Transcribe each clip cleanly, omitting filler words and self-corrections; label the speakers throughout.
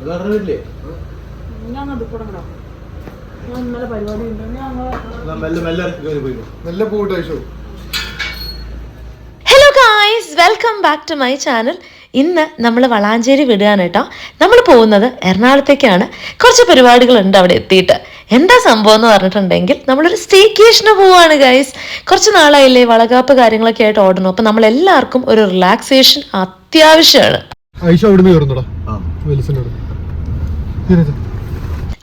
Speaker 1: Hello guys, welcome back to my channel. ഇന്ന് നമ്മൾ വളാഞ്ചേരി വിടുകയാണ് കേട്ടോ. നമ്മൾ പോകുന്നത് എറണാകുളത്തേക്കാണ്. കുറച്ച് പരിപാടികളുണ്ട് അവിടെ എത്തിയിട്ട്. എന്താ സംഭവം എന്ന് പറഞ്ഞിട്ടുണ്ടെങ്കിൽ നമ്മളൊരു സ്റ്റേക്കേഷന് പോവാണ് ഗൈസ്. കുറച്ച് നാളായില്ലേ വളകാപ്പ് കാര്യങ്ങളൊക്കെ ആയിട്ട് ഓടണം. അപ്പം നമ്മളെല്ലാവർക്കും ഒരു റിലാക്സേഷൻ അത്യാവശ്യമാണ്.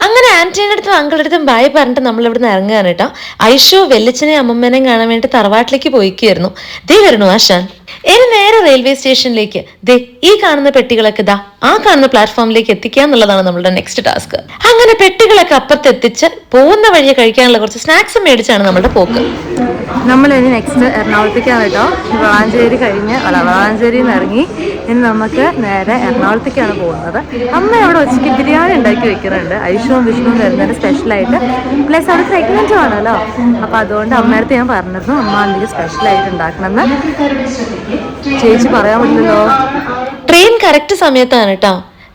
Speaker 1: അങ്ങനെ ആന്റീൻ്റെ അടുത്തും അങ്കിളുടെ അടുത്തും ബായ് പറഞ്ഞിട്ട് നമ്മൾ ഇവിടുന്ന് ഇറങ്ങുകയാണ് കേട്ടോ. ഐഷു വെല്ലിച്ചനെയും അമ്മമ്മേനെയും കാണാൻ വേണ്ടി തറവാട്ടിലേക്ക് പോയിക്കായിരുന്നു. ദേ വരുന്നു ആശാൻ. ഇനി നേരെ റെയിൽവേ സ്റ്റേഷനിലേക്ക് ദേ ഈ കാണുന്ന പെട്ടികളൊക്കെ ദാ ആ കാണുന്ന പ്ലാറ്റ്ഫോമിലേക്ക് എത്തിക്കുക എന്നുള്ളതാണ് നമ്മളുടെ നെക്സ്റ്റ് ടാസ്ക്. അങ്ങനെ പെട്ടികളൊക്കെ അപ്പുറത്ത് എത്തിച്ച് പോകുന്ന വഴിയെ കഴിക്കാനുള്ള കുറച്ച് സ്നാക്സ് മേടിച്ചാണ് നമ്മുടെ പോക്ക്. നമ്മൾ ഇനി നെക്സ്റ്റ് എറണാകുളത്തേക്കാണ് കേട്ടോ. വളാഞ്ചേരി കഴിഞ്ഞ് വളാഞ്ചേരിയിൽ നിന്ന് ഇറങ്ങി ഇനി നമുക്ക് നേരെ എറണാകുളത്തേക്കാണ് പോകുന്നത്. അമ്മ അവിടെ ഉച്ചയ്ക്ക് ബിരിയാണി ഉണ്ടാക്കി വെക്കുന്നുണ്ട്. ഐഷുവും വിഷ്ണുവും വരുന്നതിന് സ്പെഷ്യലായിട്ട്. പ്ലസ് അവിടെ പ്രഗ്നൻറ്റും ആണല്ലോ. അപ്പം അതുകൊണ്ട് അമ്മയടുത്ത് ഞാൻ പറഞ്ഞിരുന്നു അമ്മ എന്തെങ്കിലും സ്പെഷ്യലായിട്ട് ഉണ്ടാക്കണമെന്ന്. ചേച്ചി പറയാൻ പറ്റില്ലല്ലോ. ട്രെയിൻ കറക്റ്റ് സമയത്താണ് കേട്ടോ.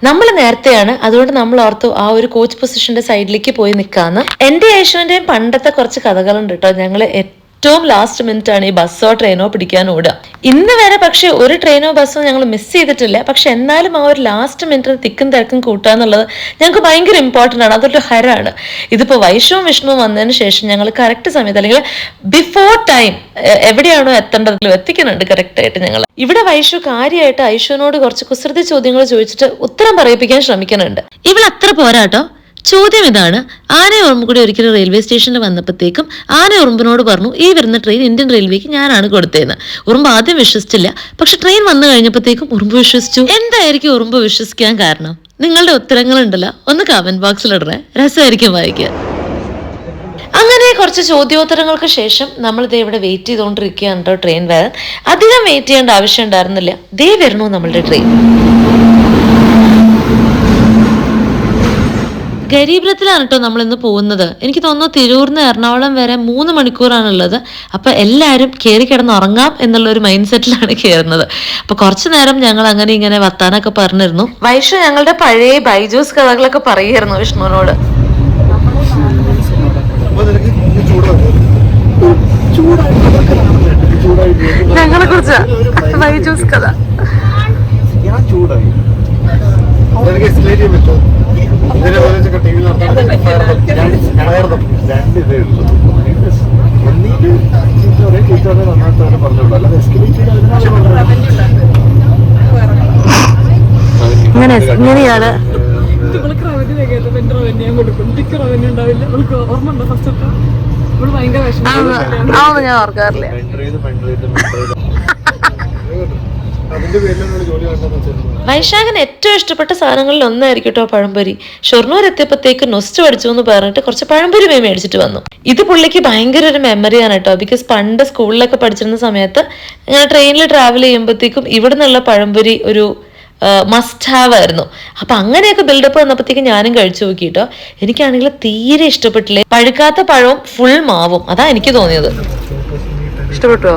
Speaker 1: നമ്മൾ നേരത്തെയാണ്, അതുകൊണ്ട് നമ്മൾ ഓർത്തു ആ ഒരു കോച്ച് പൊസിഷന്റെ സൈഡിലേക്ക് പോയി നിൽക്കാന്ന്. എന്റെ ഐഷുവിന്റെയും പണ്ടത്തെ കുറച്ച് കഥകളുണ്ട് കേട്ടോ. ഞങ്ങള് ഏറ്റവും ലാസ്റ്റ് മിനിറ്റ് ആണ് ഈ ബസ്സോ ട്രെയിനോ പിടിക്കാൻ ഓടുക. ഇന്ന് വരെ പക്ഷെ ഒരു ട്രെയിനോ ബസ്സോ ഞങ്ങൾ മിസ് ചെയ്തിട്ടില്ല. പക്ഷെ എന്നാലും ആ ഒരു ലാസ്റ്റ് മിനിറ്റ് തിക്കും തിരക്കും കൂട്ടുക എന്നുള്ളത് ഞങ്ങൾക്ക് ഭയങ്കര ഇമ്പോർട്ടൻ്റ് ആണ്. അതൊരു ഹരാണ്. ഇതിപ്പോൾ വൈഷവും വിഷ്ണുവും വന്നതിന് ശേഷം ഞങ്ങൾ കറക്റ്റ് സമയത്ത് അല്ലെങ്കിൽ ബിഫോർ ടൈം എവിടെയാണോ എത്തേണ്ടതിലും എത്തിക്കുന്നുണ്ട് കറക്റ്റായിട്ട്. ഞങ്ങൾ ഇവിടെ വൈഷു കാര്യമായിട്ട് ഐഷുവിനോട് കുറച്ച് കുസൃതി ചോദ്യങ്ങൾ ചോദിച്ചിട്ട് ഉത്തരം പറയിപ്പിക്കാൻ ശ്രമിക്കുന്നുണ്ട്. ഇവളത്ര പോരാട്ടോ. ചോദ്യം ഇതാണ്: ആന ഉറുമ്പ് കൂടി ഒരിക്കലും റെയിൽവേ സ്റ്റേഷനിൽ വന്നപ്പോഴത്തേക്കും ആന ഉറുമ്പിനോട് പറഞ്ഞു ഈ വരുന്ന ട്രെയിൻ ഇന്ത്യൻ റെയിൽവേക്ക് ഞാനാണ് കൊടുത്തതെന്ന്. ഉറുമ്പ് ആദ്യം വിശ്വസിച്ചില്ല. പക്ഷെ ട്രെയിൻ വന്നു കഴിഞ്ഞപ്പോഴത്തേക്കും ഉറുമ്പ് വിശ്വസിച്ചു. എന്തായിരിക്കും ഉറുമ്പ് വിശ്വസിക്കാൻ കാരണം? നിങ്ങളുടെ ഉത്തരങ്ങളുണ്ടല്ലോ, ഒന്ന് കമന്റ് ബോക്സിൽ ഇടണേ. രസമായിരിക്കും വായിക്കുക. അങ്ങനെ കുറച്ച് ചോദ്യോത്തരങ്ങൾക്ക് ശേഷം നമ്മൾ ദേ ഇവിടെ വെയിറ്റ് ചെയ്തുകൊണ്ടിരിക്കുകയാണ് കേട്ടോ ട്രെയിൻ വരാൻ. അധികം വെയിറ്റ് ചെയ്യേണ്ട ആവശ്യം ഉണ്ടായിരുന്നില്ല. ദേ വരണു നമ്മളുടെ ട്രെയിൻ. ഗരീബ്രത്തിലാണ് കേട്ടോ നമ്മളിന്ന് പോകുന്നത്. എനിക്ക് തോന്നുന്നു തിരൂർന്ന് എറണാകുളം വരെ 3 മണിക്കൂറാണുള്ളത്. അപ്പൊ എല്ലാവരും കയറി കിടന്ന് ഉറങ്ങാം എന്നുള്ളൊരു മൈൻഡ് സെറ്റിലാണ് കയറുന്നത്. അപ്പൊ കുറച്ചു നേരം ഞങ്ങൾ അങ്ങനെ ഇങ്ങനെ വർത്താനൊക്കെ പറഞ്ഞിരുന്നു. വൈഷു ഞങ്ങളുടെ പഴയ ബൈജൂസ് കഥകളൊക്കെ പറയായിരുന്നു വിഷ്ണുവിനോട്. ഞങ്ങളെ കുറിച്ച് ബൈജൂസ് കഥ. ഇങ്ങനെയാണ് ഞാൻ ഓർക്കാറില്ല. വൈശാഖന് ഏറ്റവും ഇഷ്ടപ്പെട്ട സാധനങ്ങളിൽ ഒന്നായിരിക്കും കേട്ടോ പഴംപൊരി. ഷൊർണൂർ എത്തിയപ്പോഴത്തേക്ക് നൊസ്റ്റ് പഠിച്ചു എന്ന് പറഞ്ഞിട്ട് കുറച്ച് പഴംപൊരി മേടിച്ചിട്ട് വന്നു. ഇത് പുള്ളിക്ക് ഭയങ്കര ഒരു മെമ്മറിയാണ് കേട്ടോ. ബിക്കോസ് പണ്ട് സ്കൂളിലൊക്കെ പഠിച്ചിരുന്ന സമയത്ത് ഇങ്ങനെ ട്രെയിനിൽ ട്രാവൽ ചെയ്യുമ്പോഴത്തേക്കും ഇവിടെ നിന്നുള്ള പഴംപൊരി ഒരു മസ്റ്റ് ഹാവ് ആയിരുന്നു. അപ്പൊ അങ്ങനെയൊക്കെ ബിൽഡപ്പ് വന്നപ്പോഴത്തേക്ക് ഞാനും കഴിച്ചു നോക്കി കേട്ടോ. എനിക്കാണെങ്കിൽ തീരെ ഇഷ്ടപ്പെട്ടില്ലേ. പഴുക്കാത്ത പഴവും ഫുൾ മാവും. അതാ എനിക്ക് തോന്നിയത്. ഇഷ്ടപ്പെട്ടോ?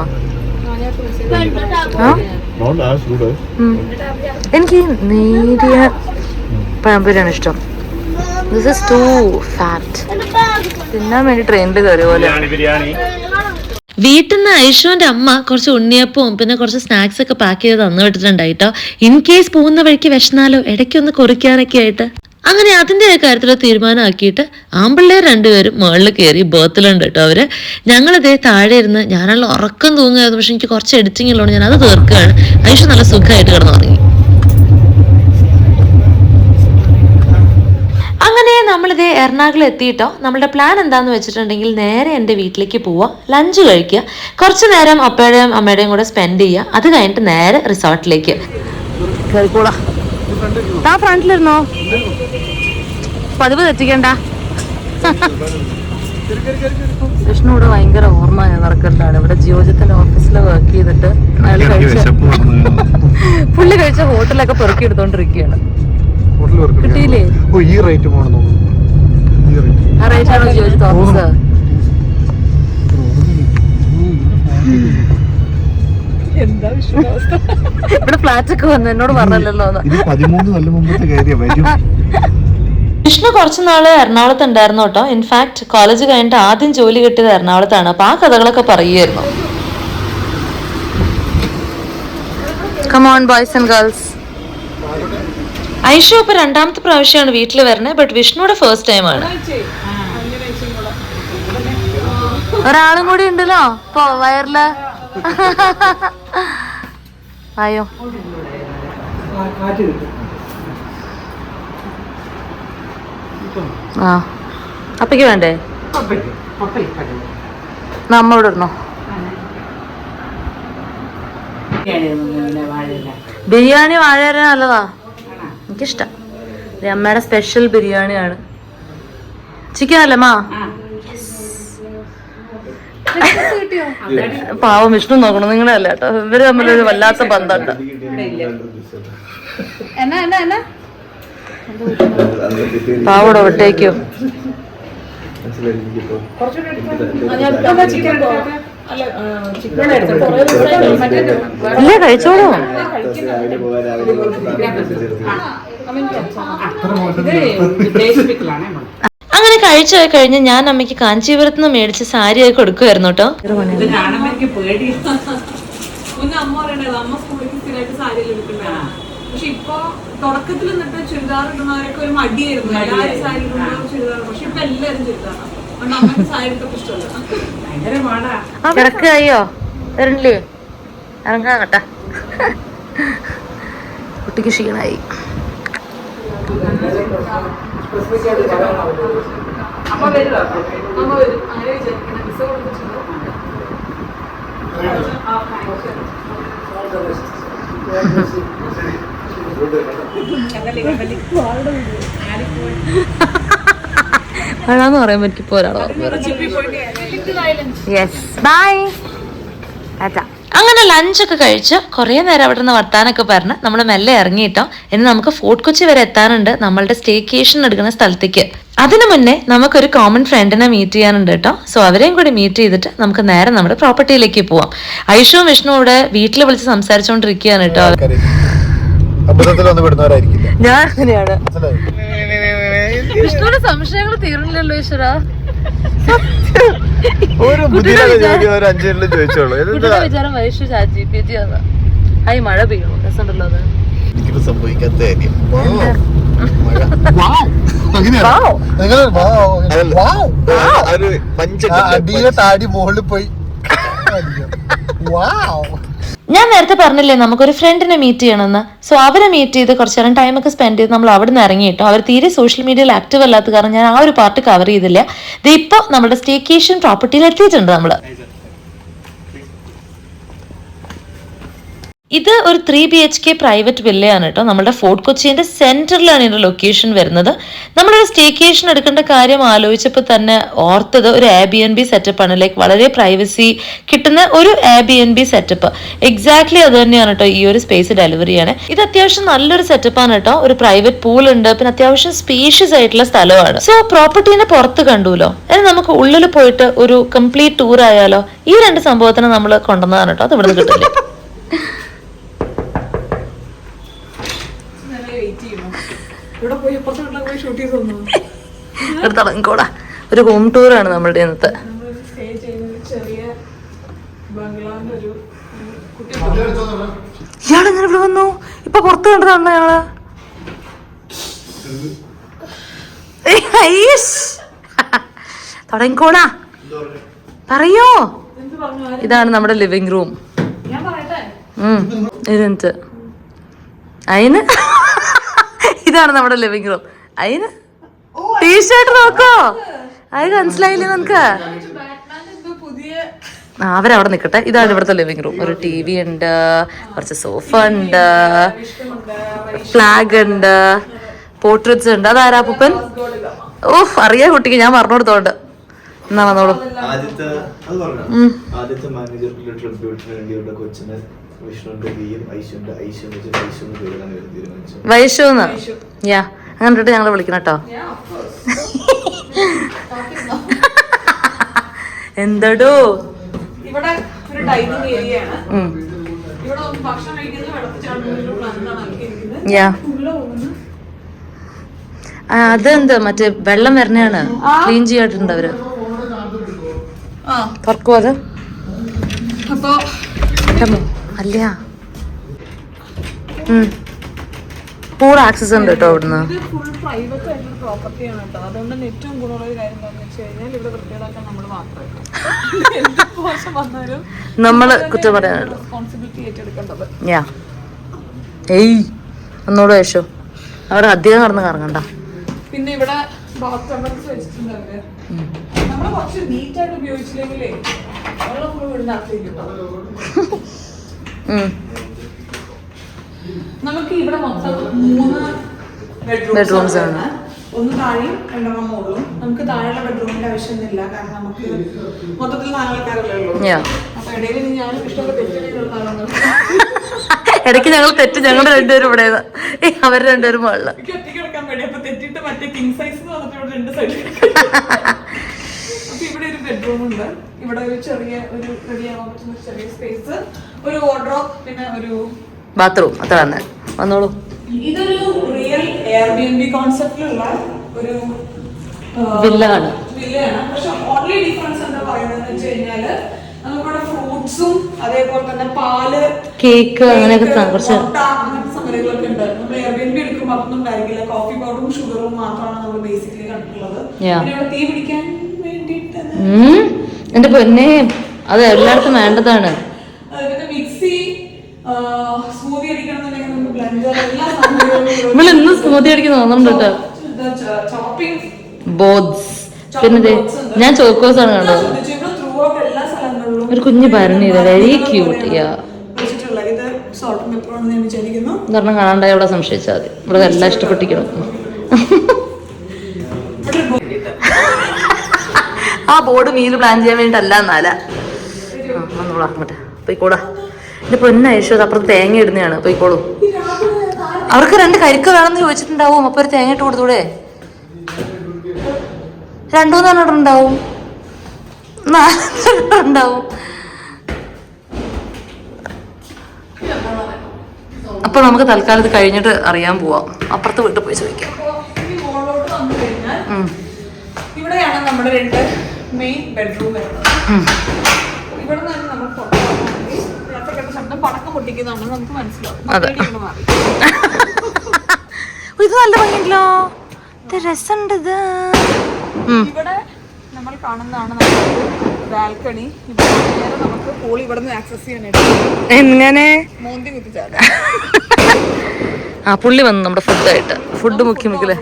Speaker 1: എനിക്ക് നേരിയ പഴംപൊരിയാണ് ഇഷ്ടം. This is too fat. തിന്നാൻ വേണ്ടി ട്രെയിനിൽ കയറിയ പോലെ. വീട്ടിൽ നിന്ന് ഐഷുവിന്റെ അമ്മ കുറച്ച് ഉണ്ണിയപ്പവും പിന്നെ കുറച്ച് സ്നാക്സ് ഒക്കെ പാക്ക് ചെയ്ത് തന്നു വിട്ടിട്ടുണ്ടായിട്ടോ. ഇൻ കേസ് പോകുന്ന വഴിക്ക് വിശന്നാലോ ഇടയ്ക്കൊന്ന് കുറിക്കാനൊക്കെ ആയിട്ട്. അങ്ങനെ അതിൻ്റെ കാര്യത്തിൽ തീരുമാനമാക്കിയിട്ട് ആമ്പിള്ളേർ 2 പേരും മുകളിൽ കയറി ബേർത്തിലുണ്ട് കേട്ടോ അവര്. ഞങ്ങളിതേ താഴെ ഇരുന്ന് ഞാനുള്ള ഉറക്കം തൂങ്ങുമായിരുന്നു. പക്ഷെ എനിക്ക് കുറച്ച് എഡിറ്റിംഗ് ഉള്ളതുകൊണ്ട് ഞാൻ അത് തീർക്കുകയാണ്. ഐഷു നല്ല സുഖമായിട്ട് കിടന്നുറങ്ങി. അങ്ങനെ നമ്മളിതേ എറണാകുളം എത്തിയിട്ടോ. നമ്മളുടെ പ്ലാൻ എന്താണെന്ന് വെച്ചിട്ടുണ്ടെങ്കിൽ നേരെ എൻ്റെ വീട്ടിലേക്ക് പോവുക, ലഞ്ച് കഴിക്കുക, കുറച്ച് നേരം അപ്പയുടെയും അമ്മയുടെയും കൂടെ സ്പെൻഡ് ചെയ്യുക. അത് കഴിഞ്ഞിട്ട് നേരെ റിസോർട്ടിലേക്ക് കയറിക്കോളാം. താ ഫ്രണ്ടിലിരുന്നോ, പതിവ് തെറ്റിക്കണ്ട. വിഷ്ണു ഇവിടെ ഭയങ്കര ഓർമ്മ നടക്കുന്നുണ്ടാണ്. ഇവിടെ ജിയോജിത്തിന്റെ ഓഫീസിൽ വർക്ക് ചെയ്തിട്ട് പുള്ളി കഴിച്ച ഹോട്ടലൊക്കെ പെറുക്കി എടുത്തോണ്ടിരിക്കുകയാണ്. കിട്ടിയില്ലേ? ആ റേറ്റ് ആണോ ജിയോജിത്ത് ഓഫീസ്? ഇവിടെ ഫ്ലാറ്റ് ഒക്കെ വന്നു എന്നോട് പറഞ്ഞല്ലോ. വിഷ്ണു കുറച്ചു നാള് എറണാകുളത്ത് ഉണ്ടായിരുന്നു കേട്ടോ. ഇൻഫാക്ട് കോളേജ് കഴിഞ്ഞിട്ട് ആദ്യം ജോലി കിട്ടിയത് എറണാകുളത്താണ്. അപ്പൊ ആ കഥകളൊക്കെ പറയുമായിരുന്നു. Come on boys and girls. Aishu ഇപ്പൊ രണ്ടാമത്തെ പ്രാവശ്യമാണ് വീട്ടിൽ വരുന്നത്. ബട്ട് വിഷ്ണുയുടെ ഫസ്റ്റ് ടൈം ആണ്. ഒരാളും കൂടി ഉണ്ടല്ലോ ഇപ്പൊ വയറില്. അയ്യോ ആ അപ്പക്ക് വേണ്ടേ? നമ്മോട് ഇടണോ? ബിരിയാണി വാഴ നല്ലതാ, എനിക്കിഷ്ടം. അമ്മയുടെ സ്പെഷ്യൽ ബിരിയാണിയാണ്. ചിക്കൻ അല്ലേ മാ? പാവം വിഷ്ണു നോക്കണം, നിങ്ങളെ അല്ല കേട്ടോ. ഇവര് തമ്മിലൊരു വല്ലാത്ത ബന്ധമുണ്ട്. പാവടോ വിട്ടേക്കോ? ഇല്ല കഴിച്ചോളൂ. അങ്ങനെ കഴിച്ചു കഴിഞ്ഞ് ഞാൻ അമ്മയ്ക്ക് കാഞ്ചീപുരത്ത് നിന്ന് മേടിച്ച സാരി ഒക്കെ കൊടുക്കുമായിരുന്നു കേട്ടോ.
Speaker 2: പക്ഷെ ഇപ്പൊ തുടക്കത്തിൽ നിന്നിട്ട് ചുരിദാർ ഇടുന്നവരൊക്കെ ഒരു മടിയായിരുന്നു. എല്ലാവരും സാരി ഇടുന്നവർ ചുരിദാർ, പക്ഷെ ഇപ്പൊ എല്ലാരും ചുരിദാറാണ്. അതുകൊണ്ട് അമ്മക്ക് സാരി ഇട്ടൊക്കെ ഇഷ്ടമല്ല, ഭയങ്കര പാടാ.
Speaker 1: കിടക്കുകയോ വരണില്ലേ? ഇറങ്ങാ കേട്ടാ, കുട്ടിക്ക് ക്ഷീണായി.
Speaker 2: അമ്മ വരും, അമ്മ വരും, അങ്ങനെ വിചാരിക്കണം. വിസ കൊടുത്തിട്ടുണ്ട്.
Speaker 1: വേണമെന്ന് പറയുമ്പോ എനിക്കിപ്പോ ഒരാളോ. അങ്ങനെ ലഞ്ചൊക്കെ കഴിച്ച് കുറേ നേരം അവിടെ നിന്ന് വർത്താനൊക്കെ പറഞ്ഞ് നമ്മൾ മെല്ലെ ഇറങ്ങിയിട്ടോ. ഇനി നമുക്ക് ഫോർട്ട് കൊച്ചി വരെ എത്താനുണ്ട്, നമ്മളുടെ സ്റ്റേക്കേഷൻ എടുക്കുന്ന സ്ഥലത്തേക്ക്. അതിനു മുന്നേ നമുക്കൊരു കോമൺ ഫ്രണ്ടിനെ മീറ്റ് ചെയ്യാനുണ്ട് കേട്ടോ. സോ അവരെയും കൂടി മീറ്റ് ചെയ്തിട്ട് നമുക്ക് നേരെ നമ്മുടെ പ്രോപ്പർട്ടിയിലേക്ക് പോവാം. ഐഷുവും വിഷ്ണു ഇവിടെ വീട്ടിൽ വിളിച്ച് സംസാരിച്ചുകൊണ്ടിരിക്കുകയാണ് കേട്ടോ. ഞാൻ അങ്ങനെയാണ്. വിഷ്ണുവിന്റെ സംശയങ്ങൾ തീർന്നില്ലല്ലോ ഈശ്വര. വിചാരം വൈഷു ChatGPT ആണ്. ഹൈ മഴ പെയ്യണോ? രസമുണ്ടല്ലോ അത്.
Speaker 3: താടി മുകളിൽ പോയി.
Speaker 1: ഞാൻ നേരത്തെ പറഞ്ഞില്ലേ നമുക്കൊരു ഫ്രണ്ടിനെ മീറ്റ് ചെയ്യണമെന്ന്. സോ അവരെ മീറ്റ് ചെയ്ത് കുറച്ച് നേരം ടൈമൊക്കെ സ്പെൻഡ് ചെയ്ത് നമ്മൾ അവിടെ നിന്ന് ഇറങ്ങിയിട്ടോ. അവർ തീരെ സോഷ്യൽ മീഡിയയിൽ ആക്റ്റീവ് അല്ലാത്ത കാരണം ഞാൻ ആ ഒരു പാർട്ട് കവർ ചെയ്തില്ല. ഇത് ഇപ്പോൾ നമ്മുടെ സ്റ്റേക്കേഷൻ പ്രോപ്പർട്ടിയിൽ എത്തിയിട്ടുണ്ട് നമ്മൾ. ഇത് ഒരു 3 BHK പ്രൈവറ്റ് വില്ലയാണ് കേട്ടോ. നമ്മുടെ ഫോർട്ട് കൊച്ചിന്റെ സെന്ററിലാണ് ഇതിന്റെ ലൊക്കേഷൻ വരുന്നത്. നമ്മളൊരു സ്റ്റേക്കേഷൻ എടുക്കേണ്ട കാര്യം ആലോചിച്ചപ്പോൾ തന്നെ ഓർത്തത് ഒരു Airbnb സെറ്റപ്പ് ആണ്. ലൈക്ക് വളരെ പ്രൈവസി കിട്ടുന്ന ഒരു Airbnb സെറ്റപ്പ്. എക്സാക്ട്ലി അത് തന്നെയാണ് കേട്ടോ ഈ ഒരു സ്പേസ് ഡെലിവറി ആണ്. ഇത് അത്യാവശ്യം നല്ലൊരു സെറ്റപ്പാണ് കേട്ടോ. ഒരു പ്രൈവറ്റ് പൂൾ ഉണ്ട്, പിന്നെ അത്യാവശ്യം സ്പേഷ്യസ് ആയിട്ടുള്ള സ്ഥലമാണ്. സോ പ്രോപ്പർട്ടീനെ പുറത്ത് കണ്ടുല്ലോ, ഇനി നമുക്ക് ഉള്ളിൽ പോയിട്ട് ഒരു കംപ്ലീറ്റ് ടൂർ ആയാലോ. ഈ രണ്ട് സംഭവത്തിന് നമ്മൾ കൊണ്ടുവന്നതാണ് കേട്ടോ. അത് ഇവിടുന്ന് കിട്ടില്ല. തുടങ്ങിക്കോടാ, ഒരു ഹോം ടൂർ ആണ് നമ്മളുടെ ഇന്നത്തെ. ഇയാളെങ്ങനെ ഇവിടെ വന്നു? ഇപ്പൊ പുറത്ത് കണ്ടതാണല്ലോ ഞങ്ങള്. തുടങ്ങിക്കോടാ, പറയോ. ഇതാണ് നമ്മുടെ ലിവിംഗ് റൂം. ഇതിന് അതിന് ഇതാണ് നമ്മുടെ ലിവിംഗ് റൂം. അതിന് ടീഷർട്ട് നോക്കോ, അത് മനസ്സിലായില്ലേ നിനക്ക്? അവരവിടെ നിൽക്കട്ടെ. ഇതാണ് ഇവിടുത്തെ ലിവിംഗ് റൂം. ഒരു TV ഉണ്ട്, കുറച്ച് സോഫ ഉണ്ട്, ഫ്ലാഗ് ഉണ്ട്, പോർട്രേറ്റ്സ് ഉണ്ട്. അതാരാ പൂപ്പൻ? ഓഹ് അറിയാ കുട്ടിക്ക്, ഞാൻ പറഞ്ഞു കൊടുത്തോണ്ട്. എന്നാ വന്നോളൂ. വൈഷുന്ന് യാ അങ്ങനെ ഞങ്ങള് വിളിക്കണം കേട്ടോ.
Speaker 2: എന്തടോ, ഇവിടെ ഒരു ഡൈനിങ് ഏരിയ ആണ്. ഇവിടെ ഭക്ഷണം കഴിക്കുന്നത് വെള്ളത്തിൽ ചാടുന്ന പ്ലാന്റാണ് ആക്കിയിരിക്കുന്നത്.
Speaker 1: അതെന്താ മറ്റേ വെള്ളം വരണയാണ് ക്ലീൻ ചെയ്യാട്ടുണ്ട് അവര്. തുറക്കുമോ അത്?
Speaker 2: അപ്പൊ
Speaker 1: അല്ല പൂള് ആക്സസ് ഉണ്ട് കേട്ടോ അവിടുന്ന്.
Speaker 2: ഇത് ഫുൾ പ്രൈവറ്റ് ആയിട്ടുള്ള പ്രോപ്പർട്ടിയാണ് കേട്ടോ. അതുകൊണ്ട് തന്നെ ഏറ്റവും ഗുണമുള്ള ഒരു കാര്യം എന്താണെന്ന് വെച്ച് കഴിഞ്ഞാൽ ഇവിടെ വൃത്തികളൊക്കെ നമ്മൾ മാത്രമേ എന്ത് മോശം വന്നാലും
Speaker 1: നമ്മള് കുറ്റം പറയാനുള്ളൂ.
Speaker 2: റെസ്പോൺസിബിലിറ്റി ഏറ്റെടുക്കേണ്ടത്.
Speaker 1: ഏയ് ഒന്നോട് വേഷോ അവിടെ അധികം കടന്ന് കറങ്ങണ്ട.
Speaker 2: പിന്നെ ഇവിടെ ബാത്റൂംസ് വെച്ചിട്ടുണ്ട് അവര്. നമ്മള് കുറച്ച് നീറ്റായിട്ട് ഉപയോഗിച്ചില്ലെങ്കിലേ വെള്ളം ഫുൾ വീടിനകത്തേക്ക് നമുക്ക് ഇവിടെ മൊത്തം 3 ബെഡ്റൂംസ് ആണ്. ഒന്ന് താഴെയും 2 മുകളിലും. നമുക്ക് താഴെയുള്ള ബെഡ്റൂമിന്റെ ആവശ്യമൊന്നുമില്ല, കാരണം നമുക്ക് മൊത്തത്തിൽ 4 ആൾക്കാരല്ലേ ഉള്ളൂ. അപ്പൊ ഇടയിൽ ഞാൻ ഇഷ്ടമൊക്കെ തെറ്റിനുള്ള ആളാണ്.
Speaker 1: ഇടയ്ക്ക് ഞങ്ങൾ തെറ്റ് ഞങ്ങളുടെ രണ്ടുപേരും ഇവിടെ അവർ രണ്ടുപേരും മുകളില്.
Speaker 2: എനിക്ക് ഒറ്റയ്ക്ക് കിടക്കാൻ വേണ്ടി അപ്പൊ തെറ്റിട്ട് മറ്റേ കിങ് സൈസ് വന്നിട്ട് ഇവിടെ 2 സൈഡിൽ. അപ്പൊ ഇവിടെ ഒരു ബെഡ്റൂം ഉണ്ട്. ഇവിടെ ഒരു ചെറിയ ഒരു റെഡിയാവാൻ പറ്റുന്ന ചെറിയ സ്പേസ്, ഒരു വാർഡ്രോബ്, പിന്നെ ഒരു
Speaker 1: ബാത്റൂം. അത്ര തന്നെ വന്നോളൂ.
Speaker 2: ഇതൊരു റിയൽ എയർബിഎൻബി കോൺസെപ്റ്റിലുള്ള ഒരു
Speaker 1: വില്ലയാണ്.
Speaker 2: പക്ഷെ ഓൺലി ഡിഫറൻസ് എന്താ പറയുന്നത് വെച്ച് കഴിഞ്ഞാല് നമുക്കിവിടെ ഫ്രൂട്ട്സും അതേപോലെ തന്നെ പാല്,
Speaker 1: കേക്ക്, അങ്ങനെയൊക്കെ കുറച്ച്
Speaker 2: അങ്ങനത്തെ സംഗതികളൊക്കെ ഉണ്ട്. നമ്മൾ എയർബിഎൻബി എടുക്കുമ്പോൾ അതൊന്നും ഉണ്ടായിരിക്കില്ല. കോഫി പൗഡറും ഷുഗറും മാത്രമാണ് നമ്മൾ ബേസിക്കലി കണ്ടിട്ടുള്ളത്. പിന്നെ ഇവിടെ തീ പിടിക്കാൻ വേണ്ടിയിട്ട്
Speaker 1: എന്റെ പൊന്നെ അത് എല്ലായിടത്തും വേണ്ടതാണ്.
Speaker 2: പിന്നെ മിക്സി, സ്മൂത്തി അടിക്കണമെന്നുണ്ടെങ്കിൽ നമുക്ക് ബ്ലെൻഡർ, എല്ലാ സംഗതികളും.
Speaker 1: നമ്മൾ ഇന്ന് സ്മൂത്തി അടിക്കുന്ന തോന്നുന്നുണ്ട് കേട്ടോ.
Speaker 2: Chopping
Speaker 1: boards. പിന്നെ ഞാൻ ചോക്കോസ് ആണ് കണ്ടത്.
Speaker 2: എല്ലാ സ്ഥലങ്ങളിലും
Speaker 1: ഒരു കുഞ്ഞു ഭരണി വെരി ക്യൂട്ട്.
Speaker 2: വെച്ചിട്ടുള്ള ഇത് സോൾട്ട് പെപ്പറാണെന്ന് ഞാൻ വിചാരിക്കുന്നു.
Speaker 1: കാരണം കാണാണ്ടായി ഇവിടെ സംശയിച്ചാൽ മതി. ഇവിടെ എല്ലാം ഇഷ്ടപ്പെട്ടിരിക്കണം. ആ ബോർഡ് മീൽ പ്ലാൻ ചെയ്യാൻ വേണ്ടിട്ടല്ല എന്നാല അങ്ങോട്ടെ പോയിക്കോടാ. എന്റെ പൊന്നയശോ അപ്പുറത്ത് തേങ്ങ ഇടുന്നതാണ്. പോയിക്കോളൂ. അവർക്ക് 2 കരിക്ക് വേണമെന്ന് ചോദിച്ചിട്ടുണ്ടാവും. അപ്പൊ ഒരു തേങ്ങ ഇട്ട് കൊടുത്തൂടെ? 2-3 ഉണ്ടാവും, 4 ഉണ്ടാവും. അപ്പൊ നമുക്ക് തൽക്കാലം ഇത് കഴിഞ്ഞിട്ട് അറിയാൻ പോവാം. അപ്പുറത്ത് വീട്ടിൽ പോയി ചോദിക്കാം.
Speaker 2: ഇവിടെയാണ് നമ്മുടെ 2 മെയിൻ ബെഡ്റൂം വരുന്നത്. ഇവിടെ നിന്ന് നമ്മൾ ശബ്ദം പടക്കം പൊട്ടിക്കുന്നതാണ് നമുക്ക് മനസ്സിലാവും.
Speaker 1: ഇത് നല്ല ഭംഗിയല്ലോ. രസമുണ്ട് ഇത്.
Speaker 2: ഇവിടെ നമ്മൾ കാണുന്നതാണ് നമ്മുടെ ബാൽക്കണി. ഇവിടെ നേരെ നമുക്ക് പൂൾ ഇവിടെ നിന്ന് ആക്സസ് ചെയ്യാനായിട്ട്.
Speaker 1: എങ്ങനെ
Speaker 2: മോന്തി കുത്തിച്ചാൽ
Speaker 1: പുള്ളി വന്നു നമ്മുടെ ഫുഡായിട്ട്. ഫുഡ് മുക്കില്ലേ?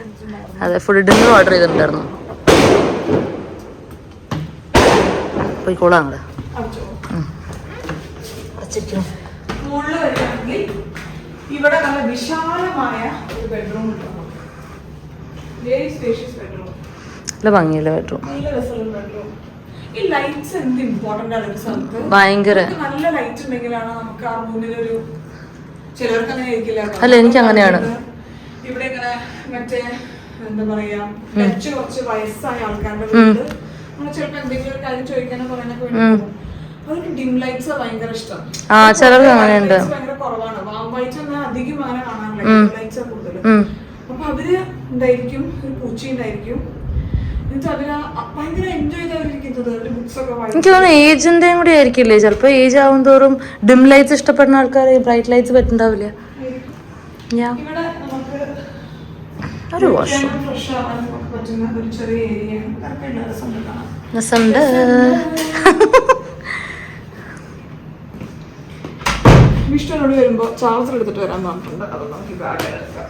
Speaker 1: അതെ, ഫുഡ് ഡിന്നർ ഓർഡർ ചെയ്തിട്ടുണ്ടായിരുന്നു. പോയിക്കോളാം അങ്ങോട്ട്.
Speaker 2: മുകളിൽ വരികയാണെങ്കിൽ ഇവിടെ നല്ല വിശാലമായ ഒരു ബെഡ്റൂം ഉണ്ട്. Very spacious bedroom.
Speaker 1: നല്ല ഭംഗിയുള്ള ബെഡ്റൂം.
Speaker 2: നല്ല രസമുള്ള ബെഡ്റൂം. ഈ ലൈറ്റ്സ് എന്ത് ഇമ്പോർട്ടന്റ് ആണ് ഒരു സ്ഥലത്ത്.
Speaker 1: ഭയങ്കര
Speaker 2: നല്ല ലൈറ്റ് ഉണ്ടെങ്കിലാണ് നമുക്ക് ആ റൂമിലൊരു, ചിലർക്ക് അങ്ങനെ ആയിരിക്കില്ല.
Speaker 1: അല്ല, എനിക്ക് അങ്ങനെയാണ്.
Speaker 2: ഇവിടെ ഇങ്ങനെ മറ്റേ എന്താ പറയാ, കുറച്ച് വയസ്സായ ആൾക്കാരുടെ വീട്, നമ്മൾ ചിലപ്പോ എന്തെങ്കിലും ഒരു കാര്യം ചോദിക്കാനോ പറയാനൊക്കെ വേണ്ടി അവർക്ക് ഡിം ലൈറ്റ്സ് ഭയങ്കര ഇഷ്ടം.
Speaker 1: ചിലർക്ക് അങ്ങനെയുണ്ട്.
Speaker 2: ഭയങ്കര കുറവാണ്. വാം വൈറ്റ് ഒന്നും അധികം അങ്ങനെ കാണാറില്ല. ലൈറ്റ്സ് കൂടുതൽ. അപ്പൊ അവര് എന്തായിരിക്കും, ഒരു പൂച്ച ഉണ്ടായിരിക്കും. എന്നിട്ട് അവര് ഭയങ്കര എൻജോയ് ചെയ്തിരിക്കുന്നത്. അവര് ബുക്സ് ഒക്കെ വായിക്കും.
Speaker 1: എനിക്ക് തോന്നുന്നു ഏജിന്റെയും കൂടി ആയിരിക്കില്ലേ. ചിലപ്പോ ഏജ് ആവും തോറും ഡിം ലൈറ്റ്സ് ഇഷ്ടപ്പെടുന്ന ആൾക്കാർ ബ്രൈറ്റ് ലൈറ്റ്സ് പറ്റുണ്ടാവില്ല.
Speaker 2: ഇവിടെ നമുക്ക്
Speaker 1: ഒരു വർഷം
Speaker 2: ഫ്രഷ് ആവാൻ പറ്റുന്ന ഒരു ചെറിയ ഏരിയയാണ്.
Speaker 1: രസമുണ്ട്.
Speaker 2: വിഷ്ണുനോട് വരുമ്പോ ചാർജർ എടുത്തിട്ട് വരാൻ പറഞ്ഞിട്ടുണ്ട്. അത് നമുക്ക് ഈ ബാഗ് എടുക്കാം.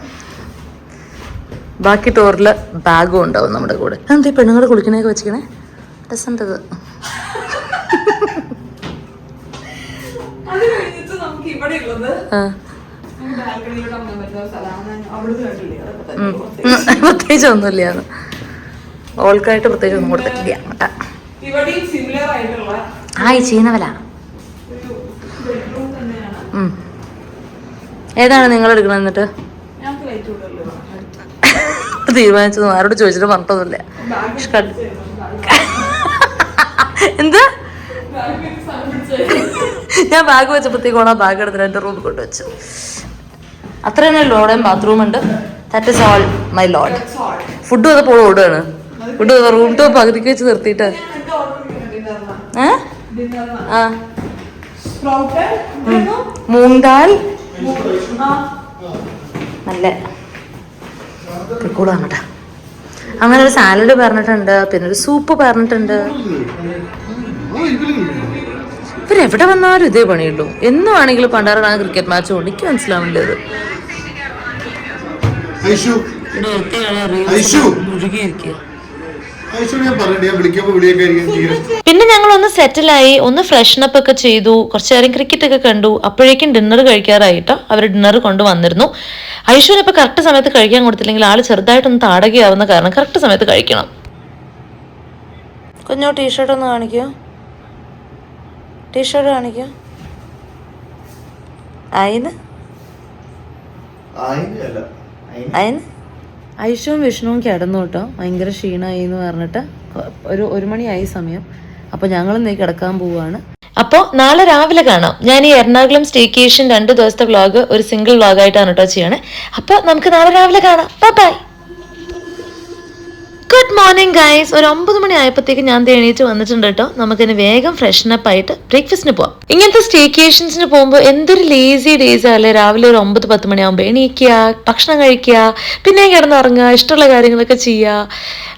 Speaker 1: ബാക്കി ടോറില് ബാഗും ഉണ്ടാവും നമ്മുടെ കൂടെ. എന്താ പെണ്ണുങ്ങൾ കുളിക്കണേക്ക് വെച്ചിക്കണേ? രസമുണ്ടത്.
Speaker 2: അത് കഴിഞ്ഞിട്ട് നമുക്ക് ഇവിടെ ഉള്ളത് ബാൽക്കണിയിലൂടെ വരുന്ന സ്ഥലമാണ്. അവിടുന്ന് കണ്ടില്ലേ,
Speaker 1: പ്രത്യേകിച്ച് ഒന്നുമില്ല. ഓൾക്കായിട്ട് പ്രത്യേകിച്ച് ഒന്നും കൊടുത്തിട്ടില്ല.
Speaker 2: ഇവിടെയും സിമിലർ ആയിട്ടുള്ള
Speaker 1: ചെയ്യുന്നവല.
Speaker 2: ഒരു ബെഡ്റൂം തന്നെയാണ്.
Speaker 1: ഏതാണ് നിങ്ങൾ എടുക്കണത്? എന്നിട്ട്
Speaker 2: ഞങ്ങൾക്ക് ലൈറ്റ് കൂടുതൽ
Speaker 1: തീരുമാനിച്ചത് ആരോട് ചോദിച്ചിട്ട് പറഞ്ഞിട്ടൊന്നുമില്ല. എന്താ ഞാൻ ബാഗ് വെച്ചപ്പോഴത്തേക്കോണം ആ ബാഗ് എടുത്തിട്ട് എൻ്റെ റൂമിൽ കൊണ്ടുവച്ചു. അത്ര തന്നെ ലോഡേം ബാത്റൂം ഉണ്ട്. That is all my lord. Food വന്നപ്പോൾ ഓടുകയാണ്. ഫുഡ് റൂം ടോപ്പ് പകുതിക്ക് വെച്ച് നിർത്തിയിട്ട് മൂങ് ദാൽ നല്ല കൂളാണ് കേട്ടോ. അങ്ങനെ ഒരു സാലഡ് പറഞ്ഞിട്ടുണ്ട്, പിന്നെ ഒരു സൂപ്പ് പറഞ്ഞിട്ടുണ്ട്. ഇവരെവിടെ വന്നാലും ഇതേ പണിയുള്ളൂ. എന്നും ആണെങ്കിലും പണ്ടാറാണ് ക്രിക്കറ്റ് മാച്ച് കൊണ്ട് എനിക്ക് മനസ്സിലാവേണ്ടത്. പിന്നെ ഞങ്ങൾ ഒന്ന് സെറ്റിലായി, ഒന്ന് ഫ്രഷനപ്പ് ഒക്കെ ചെയ്തു, കുറച്ചു നേരം ക്രിക്കറ്റ് ഒക്കെ കണ്ടു. അപ്പോഴേക്കും ഡിന്നർ കഴിക്കാറായിട്ടോ. അവർ ഡിന്നർ കൊണ്ടുവന്നിരുന്നു. ഐഷുവിന് ഇപ്പൊ കറക്റ്റ് സമയത്ത് കഴിക്കാൻ കൊടുത്തില്ലെങ്കിൽ ആള് ചെറുതായിട്ടൊന്ന് താടകയാവുന്ന കാരണം കറക്റ്റ് സമയത്ത് കഴിക്കണം. കുഞ്ഞോ ടീഷർട്ട് ഒന്ന് കാണിക്കോ, ടീഷർട്ട് കാണിക്കോ. അയിന് ഐഷുവും വിഷ്ണുവും കിടന്നു കേട്ടോ. ഭയങ്കര ക്ഷീണമായി എന്ന് പറഞ്ഞിട്ട് ഒരു മണിയായി സമയം. അപ്പൊ ഞങ്ങളും നീ കിടക്കാൻ പോവാണ്. അപ്പോൾ നാളെ രാവിലെ കാണാം. ഞാൻ ഈ എറണാകുളം സ്റ്റേക്കേഷൻ 2 ദിവസത്തെ വ്ളോഗ് ഒരു സിംഗിൾ വ്ളോഗായിട്ടാണ് കേട്ടോ ചെയ്യണേ. അപ്പോൾ നമുക്ക് നാളെ രാവിലെ കാണാം. ബൈ. Good morning guys. ഒരു 9 മണി ആയപ്പോഴത്തേക്ക് ഞാൻ എണീറ്റ് വന്നിട്ടുണ്ട് കേട്ടോ. നമുക്കിനി വേഗം ഫ്രഷനപ്പ് ആയിട്ട് ബ്രേക്ക്ഫാസ്റ്റിന് പോവാം. ഇങ്ങനത്തെ സ്റ്റേക്കേഷൻസിന് പോകുമ്പോൾ എന്തൊരു ലേസി ഡേയ്സ് അല്ലേ. രാവിലെ ഒരു 9-10 മണിയാകുമ്പോൾ എണീക്കുക, ഭക്ഷണം കഴിക്കുക, പിന്നെ കിടന്നുറങ്ങുക, ഇഷ്ടമുള്ള കാര്യങ്ങളൊക്കെ ചെയ്യുക,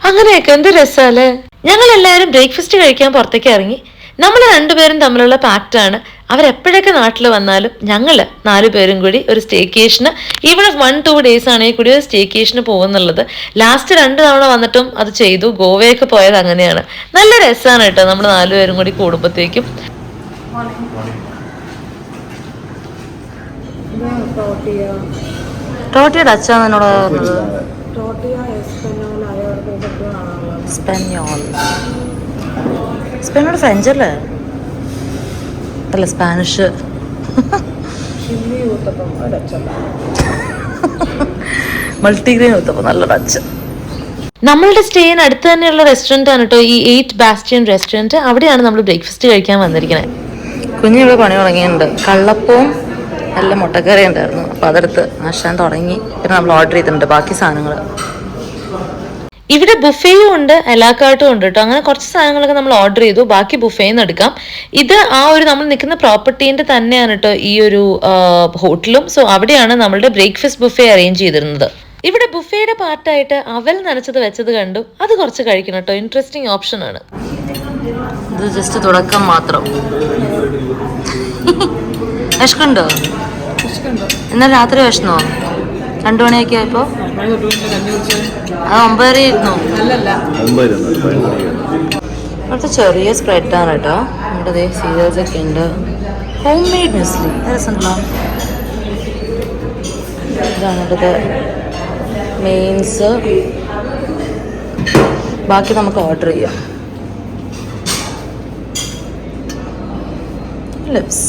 Speaker 1: അങ്ങനെയൊക്കെ എന്ത് രസമല്ലേ. ഞങ്ങളെല്ലാവരും ബ്രേക്ക്ഫാസ്റ്റ് കഴിക്കാൻ പുറത്തേക്ക് ഇറങ്ങി. നമ്മൾ 2 പേരും തമ്മിലുള്ള പാക്റ്റാണ്. അവരെപ്പോഴൊക്കെ നാട്ടിൽ വന്നാലും ഞങ്ങൾ 4 പേരും കൂടി ഒരു സ്റ്റേക്കേഷന്, ഇവിടെ 1-2 ഡേയ്സ് ആണെങ്കിൽ കൂടി ഒരു സ്റ്റേക്കേഷന് പോകുന്നുള്ളത്. ലാസ്റ്റ് 2 തവണ വന്നിട്ടും അത് ചെയ്തു. ഗോവയൊക്കെ പോയത് അങ്ങനെയാണ്. നല്ല രസമാണ് കേട്ടോ നമ്മൾ 4 പേരും കൂടി കൂടുമ്പോഴത്തേക്കും. ടോട്ടിയുടെ അച്ഛാണ് എന്നോട് പറഞ്ഞത്. സ്പെയിനോട് ഫ്രഞ്ച് അല്ലേ? അല്ല സ്പാനിഷ്. മൾട്ടിഗ്രെയിൻ ഊത്തപ്പം നല്ല ടച്ച്. നമ്മളുടെ സ്റ്റേയിന് അടുത്ത് തന്നെയുള്ള റെസ്റ്റോറൻ്റ് ആണ് കേട്ടോ ഈ 8 ബാസ്റ്റിയൻ റെസ്റ്റോറൻറ്റ്. അവിടെയാണ് നമ്മൾ ബ്രേക്ക്ഫാസ്റ്റ് കഴിക്കാൻ വന്നിരിക്കുന്നത്. കുഞ്ഞിവിടെ പണി തുടങ്ങിയിട്ടുണ്ട്. കള്ളപ്പവും നല്ല മുട്ടക്കറി ഉണ്ടായിരുന്നു. അപ്പോൾ അതെടുത്ത് ആശാൻ തുടങ്ങി. പിന്നെ നമ്മൾ ഓർഡർ ചെയ്തിട്ടുണ്ട് ബാക്കി സാധനങ്ങൾ. ഇവിടെ ബുഫേയും ഉണ്ട്, എലാക്കാട്ടും ഉണ്ട് കേട്ടോ. അങ്ങനെ കുറച്ച് സാധനങ്ങളൊക്കെ നമ്മൾ ഓർഡർ ചെയ്തു. ബാക്കി ബുഫേയിൽ നിന്ന് എടുക്കാം. ഇത് ആ ഒരു നമ്മൾ നിൽക്കുന്ന പ്രോപ്പർട്ടീൻ്റെ തന്നെയാണ് കേട്ടോ ഈ ഒരു ഹോട്ടലും. സോ അവിടെയാണ് നമ്മളുടെ ബ്രേക്ക്ഫാസ്റ്റ് ബുഫേ അറേഞ്ച് ചെയ്തിരുന്നത്. ഇവിടെ ബുഫേയുടെ പാർട്ടായിട്ട് അവൽ നനച്ചത് വെച്ചത് കണ്ടു. അത് കുറച്ച് കഴിക്കണം കേട്ടോ. ഇൻട്രസ്റ്റിംഗ് ഓപ്ഷൻ ആണ്. ഇത് ജസ്റ്റ് തുടക്കം മാത്രം. വിശക്കുണ്ടോ? എന്നാൽ രാത്രി വിശന്നോ? 2 മണിയൊക്കെ ആയപ്പോ അത് 9 ഇരുന്നു. ഇവിടുത്തെ ചെറിയ സ്പ്രെഡാണ് കേട്ടോ. നമ്മുടെ സീരിയൽസ് ഒക്കെ ഉണ്ട്. ഹോം മെയ്ഡ് മ്യൂസ്ലി രസമുണ്ടല്ലോ. ഇതാണ് ഇവിടുത്തെ മെയിൻസ്. ബാക്കി നമുക്ക് ഓർഡർ ചെയ്യാം. ലിപ്സ്,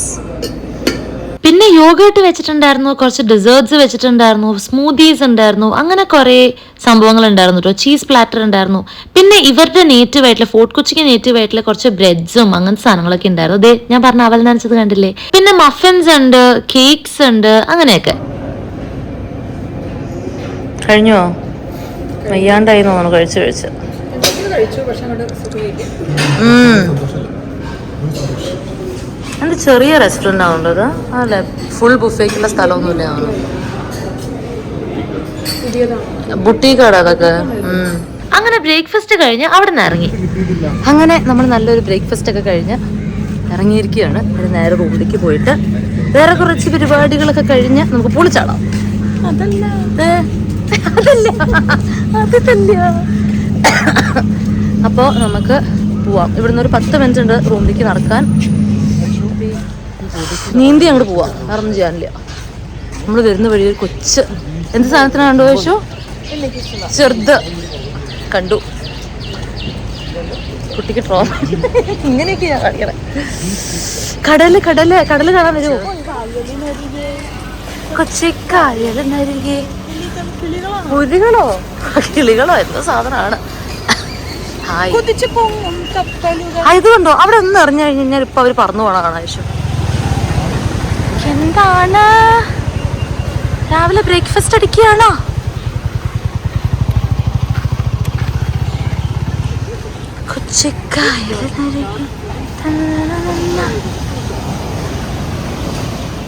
Speaker 1: പിന്നെ യോഗേർട്ട് വെച്ചിട്ടുണ്ടായിരുന്നു, കുറച്ച് ഡെസേർട്ട്സ് വെച്ചിട്ടുണ്ടായിരുന്നു, സ്മൂത്തീസ് ഉണ്ടായിരുന്നു, അങ്ങനെ കുറേ സംഭവങ്ങൾ ഉണ്ടായിരുന്നു കേട്ടോ. ചീസ് പ്ലാറ്റർ ഉണ്ടായിരുന്നു. പിന്നെ ഇവരുടെ നേറ്റീവ് ആയിട്ടുള്ള ഫോർട്ട് കൊച്ചിക്ക് നേറ്റീവ് ആയിട്ടുള്ള കുറച്ച് ബ്രെഡ്സും അങ്ങനത്തെ സാധനങ്ങളൊക്കെ ഉണ്ടായിരുന്നു. അതെ ഞാൻ പറഞ്ഞ അവൽ നനച്ചത് കണ്ടില്ലേ. പിന്നെ മഫിൻസ് ഉണ്ട്, കേക്ക്സ് ഉണ്ട്, അങ്ങനെയൊക്കെ. കഴിഞ്ഞോ? വയ്യാണ്ടായി തോന്നുന്നു കഴിച്ച് എൻ്റെ ചെറിയ റെസ്റ്റോറൻ്റ് ആവുന്നത് അല്ലേ. ഫുൾ ബുഫേക്കുള്ള സ്ഥലമൊന്നുമില്ല. ബുട്ടീക്കാണ് അതൊക്കെ. അങ്ങനെ ബ്രേക്ക്ഫാസ്റ്റ് കഴിഞ്ഞ് അവിടെ നിന്ന് ഇറങ്ങി. അങ്ങനെ നമ്മൾ നല്ലൊരു ബ്രേക്ക്ഫാസ്റ്റ് ഒക്കെ കഴിഞ്ഞ് ഇറങ്ങിയിരിക്കുകയാണ്. ഒരു നേരെ റൂമിലേക്ക് പോയിട്ട് വേറെ കുറച്ച് പരിപാടികളൊക്കെ കഴിഞ്ഞ് നമുക്ക് പൊളിച്ചാടാം. അപ്പോൾ നമുക്ക് പോവാം. ഇവിടുന്ന് ഒരു 10 മിനിറ്റ് ഉണ്ട് റൂമിലേക്ക് നടക്കാൻ. നീന്തി അങ്ങോട്ട് പോവാം. വേറൊന്നും ചെയ്യാനില്ല. നമ്മൾ വരുന്ന വഴി ഒരു കൊച്ച് എന്ത് സാധനത്തിനാണ് കണ്ടു ചോദിച്ചു? ചെറുത് കണ്ടു. കുട്ടിക്ക് ട്രോമ. ഇങ്ങനെയൊക്കെ ഞാൻ കാണിക്കണേ. കടല് കടല് കടല് കാണാൻ വരുമോ? കൊച്ചിക്കായലിനരികെ പുലികളോ കിളികളോ എന്തോ സാധനമാണ്. ഇത് കണ്ടോ? അവിടെ ഒന്ന് എറിഞ്ഞു കഴിഞ്ഞാൽ ഇപ്പൊ അവര് പറന്നു പോകണം. കാണാൻ എന്താണ് രാവിലെ ബ്രേക്ക്ഫാസ്റ്റ് അടിക്കുകയാണോ?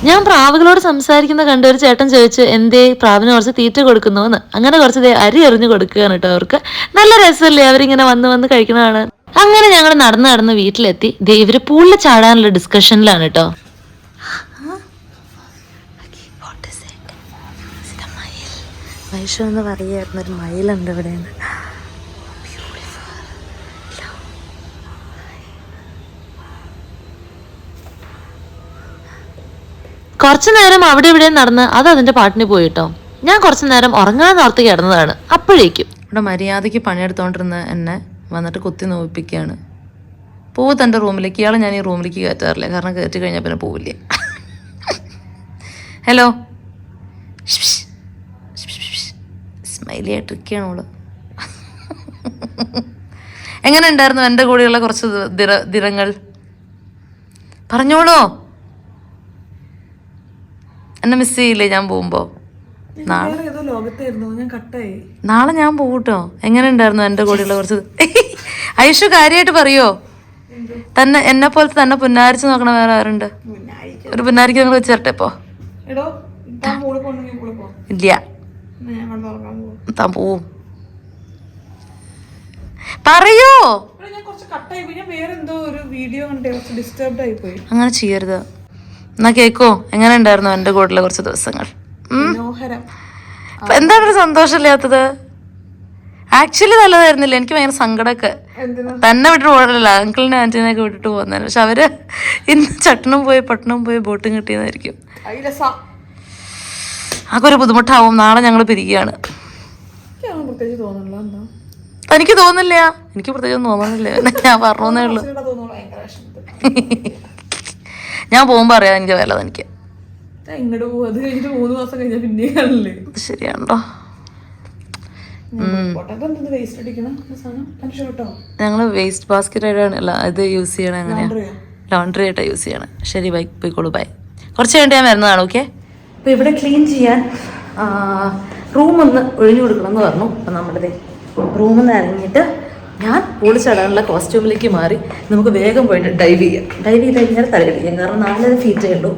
Speaker 1: ഞാൻ പ്രാവുകളോട് സംസാരിക്കുന്ന കണ്ട ഒരു ചേട്ടൻ ചോദിച്ചു എന്തേ പ്രാവിന് കുറച്ച് തീറ്റ കൊടുക്കുന്നുവെന്ന്. അങ്ങനെ കുറച്ച് അരി എറിഞ്ഞു കൊടുക്കുകയാണ് കേട്ടോ. അവർക്ക് നല്ല രസമല്ലേ അവരിങ്ങനെ വന്ന് കഴിക്കണതാണ്. അങ്ങനെ ഞങ്ങൾ നടന്ന് വീട്ടിലെത്തി. ഇവര് പൂളിൽ ചാടാനുള്ള ഡിസ്കഷനിലാണ് കേട്ടോ. വൈഷു എന്ന് പറയായിരുന്നു ഒരു മയിലുണ്ട് ഇവിടെ. കുറച്ചു നേരം അവിടെ ഇവിടെ നടന്ന് അത് അതിന്റെ പാട്ടിന് പോയിട്ടോ. ഞാൻ കുറച്ചു നേരം ഉറങ്ങാൻ ഓർത്ത് കിടന്നതാണ്. അപ്പോഴേക്കും ഇവിടെ മര്യാദയ്ക്ക് പണിയെടുത്തോണ്ടിരുന്ന എന്നെ വന്നിട്ട് കുത്തി നോവിപ്പിക്കുകയാണ്. പോവും തൻ്റെ റൂമിലേക്ക്. ഇയാളെ ഞാൻ ഈ റൂമിലേക്ക് കയറ്റാറില്ല, കാരണം കയറ്റി കഴിഞ്ഞാൽ പിന്നെ പോവില്ല. ഹലോ, സ്മൈലി ആയിട്ടിരിക്കുകയാണ് അവള്. എങ്ങനെ ഉണ്ടായിരുന്നു എൻ്റെ കൂടെയുള്ള കുറച്ച് ദിനങ്ങൾ? പറഞ്ഞോളൂ. എന്നെ മിസ് ചെയ്യില്ലേ ഞാൻ പോകുമ്പോ? നാളെ ഞാൻ പോകൂട്ടോ. എങ്ങനെ ഉണ്ടായിരുന്നു എൻ്റെ കൂടെയുള്ള കുറച്ച്? ഐഷു കാര്യമായിട്ട് പറയോ? തന്നെ എന്നെ പോലത്തെ തന്നെ പുന്നാരിച്ച് നോക്കണ വേറെ ആരുണ്ട്? ഒരു പുന്നാരിക്ക് നിങ്ങൾ വെച്ചേരട്ടെ ഇപ്പൊ? ഇല്ല, താൻ പോവും. പറയോ? അങ്ങനെ ചെയ്യരുത്. എന്നാ കേക്കോ, എങ്ങനെ ഉണ്ടായിരുന്നു എൻ്റെ കൂടെയുള്ള കുറച്ച് ദിവസങ്ങൾ? എന്താണ് ഒരു സന്തോഷമില്ലാത്തത്? ആക്ച്വലി നല്ലതായിരുന്നില്ല. എനിക്ക് ഭയങ്കര സങ്കടമൊക്കെ. തന്നെ വിട്ടിട്ട് പോകണല്ലോ, അങ്കിളിനെ ആന്റീനെയൊക്കെ വിട്ടിട്ട് പോകുന്നതിന്. പക്ഷെ അവര് ഇന്ന് പട്ടണം പോയി ബോട്ടും കിട്ടിയതായിരിക്കും. ആകെ ഒരു ബുദ്ധിമുട്ടാവും. നാളെ ഞങ്ങൾ പിരിക്കുകയാണ്. എനിക്ക് തോന്നില്ല, എനിക്ക് പ്രത്യേകിച്ച് തോന്നുന്നില്ല. ഞാൻ പറഞ്ഞേ ഉള്ളൂ. ഞാൻ പോകുമ്പോ അറിയാം എനിക്ക് വില. എനിക്ക് ശരിയാണോ? ഞങ്ങള് വേസ്റ്റ് ബാസ്കറ്റ് ആയിട്ടാണ് ഇത് യൂസ് ചെയ്യണം. എങ്ങനെയാ? ലോണ്ടറി ആയിട്ടാണ് യൂസ് ചെയ്യണം. ശരി, ബൈ, പോയിക്കോളൂ, ബൈ. കുറച്ച് കഴിഞ്ഞിട്ട് ഞാൻ വരുന്നതാണ്. ഓക്കെ. അപ്പൊ ഇവിടെ ക്ലീൻ ചെയ്യാൻ റൂം ഒന്ന് ഒഴിഞ്ഞു കൊടുക്കണം എന്ന് പറഞ്ഞു. അപ്പൊ നമ്മുടെ റൂമിൽ നിന്ന് ഇറങ്ങിയിട്ട് ഞാൻ പൂളി ചാടാനുള്ള കോസ്റ്റ്യൂമിലേക്ക് മാറി. നമുക്ക് വേഗം പോയിട്ട് ഡൈവ് ചെയ്യാം. ഡൈവ് ചെയ്ത് കഴിഞ്ഞാൽ തലകടിക്കാം, കാരണം 4 ഫീറ്റേ ഉള്ളൂ.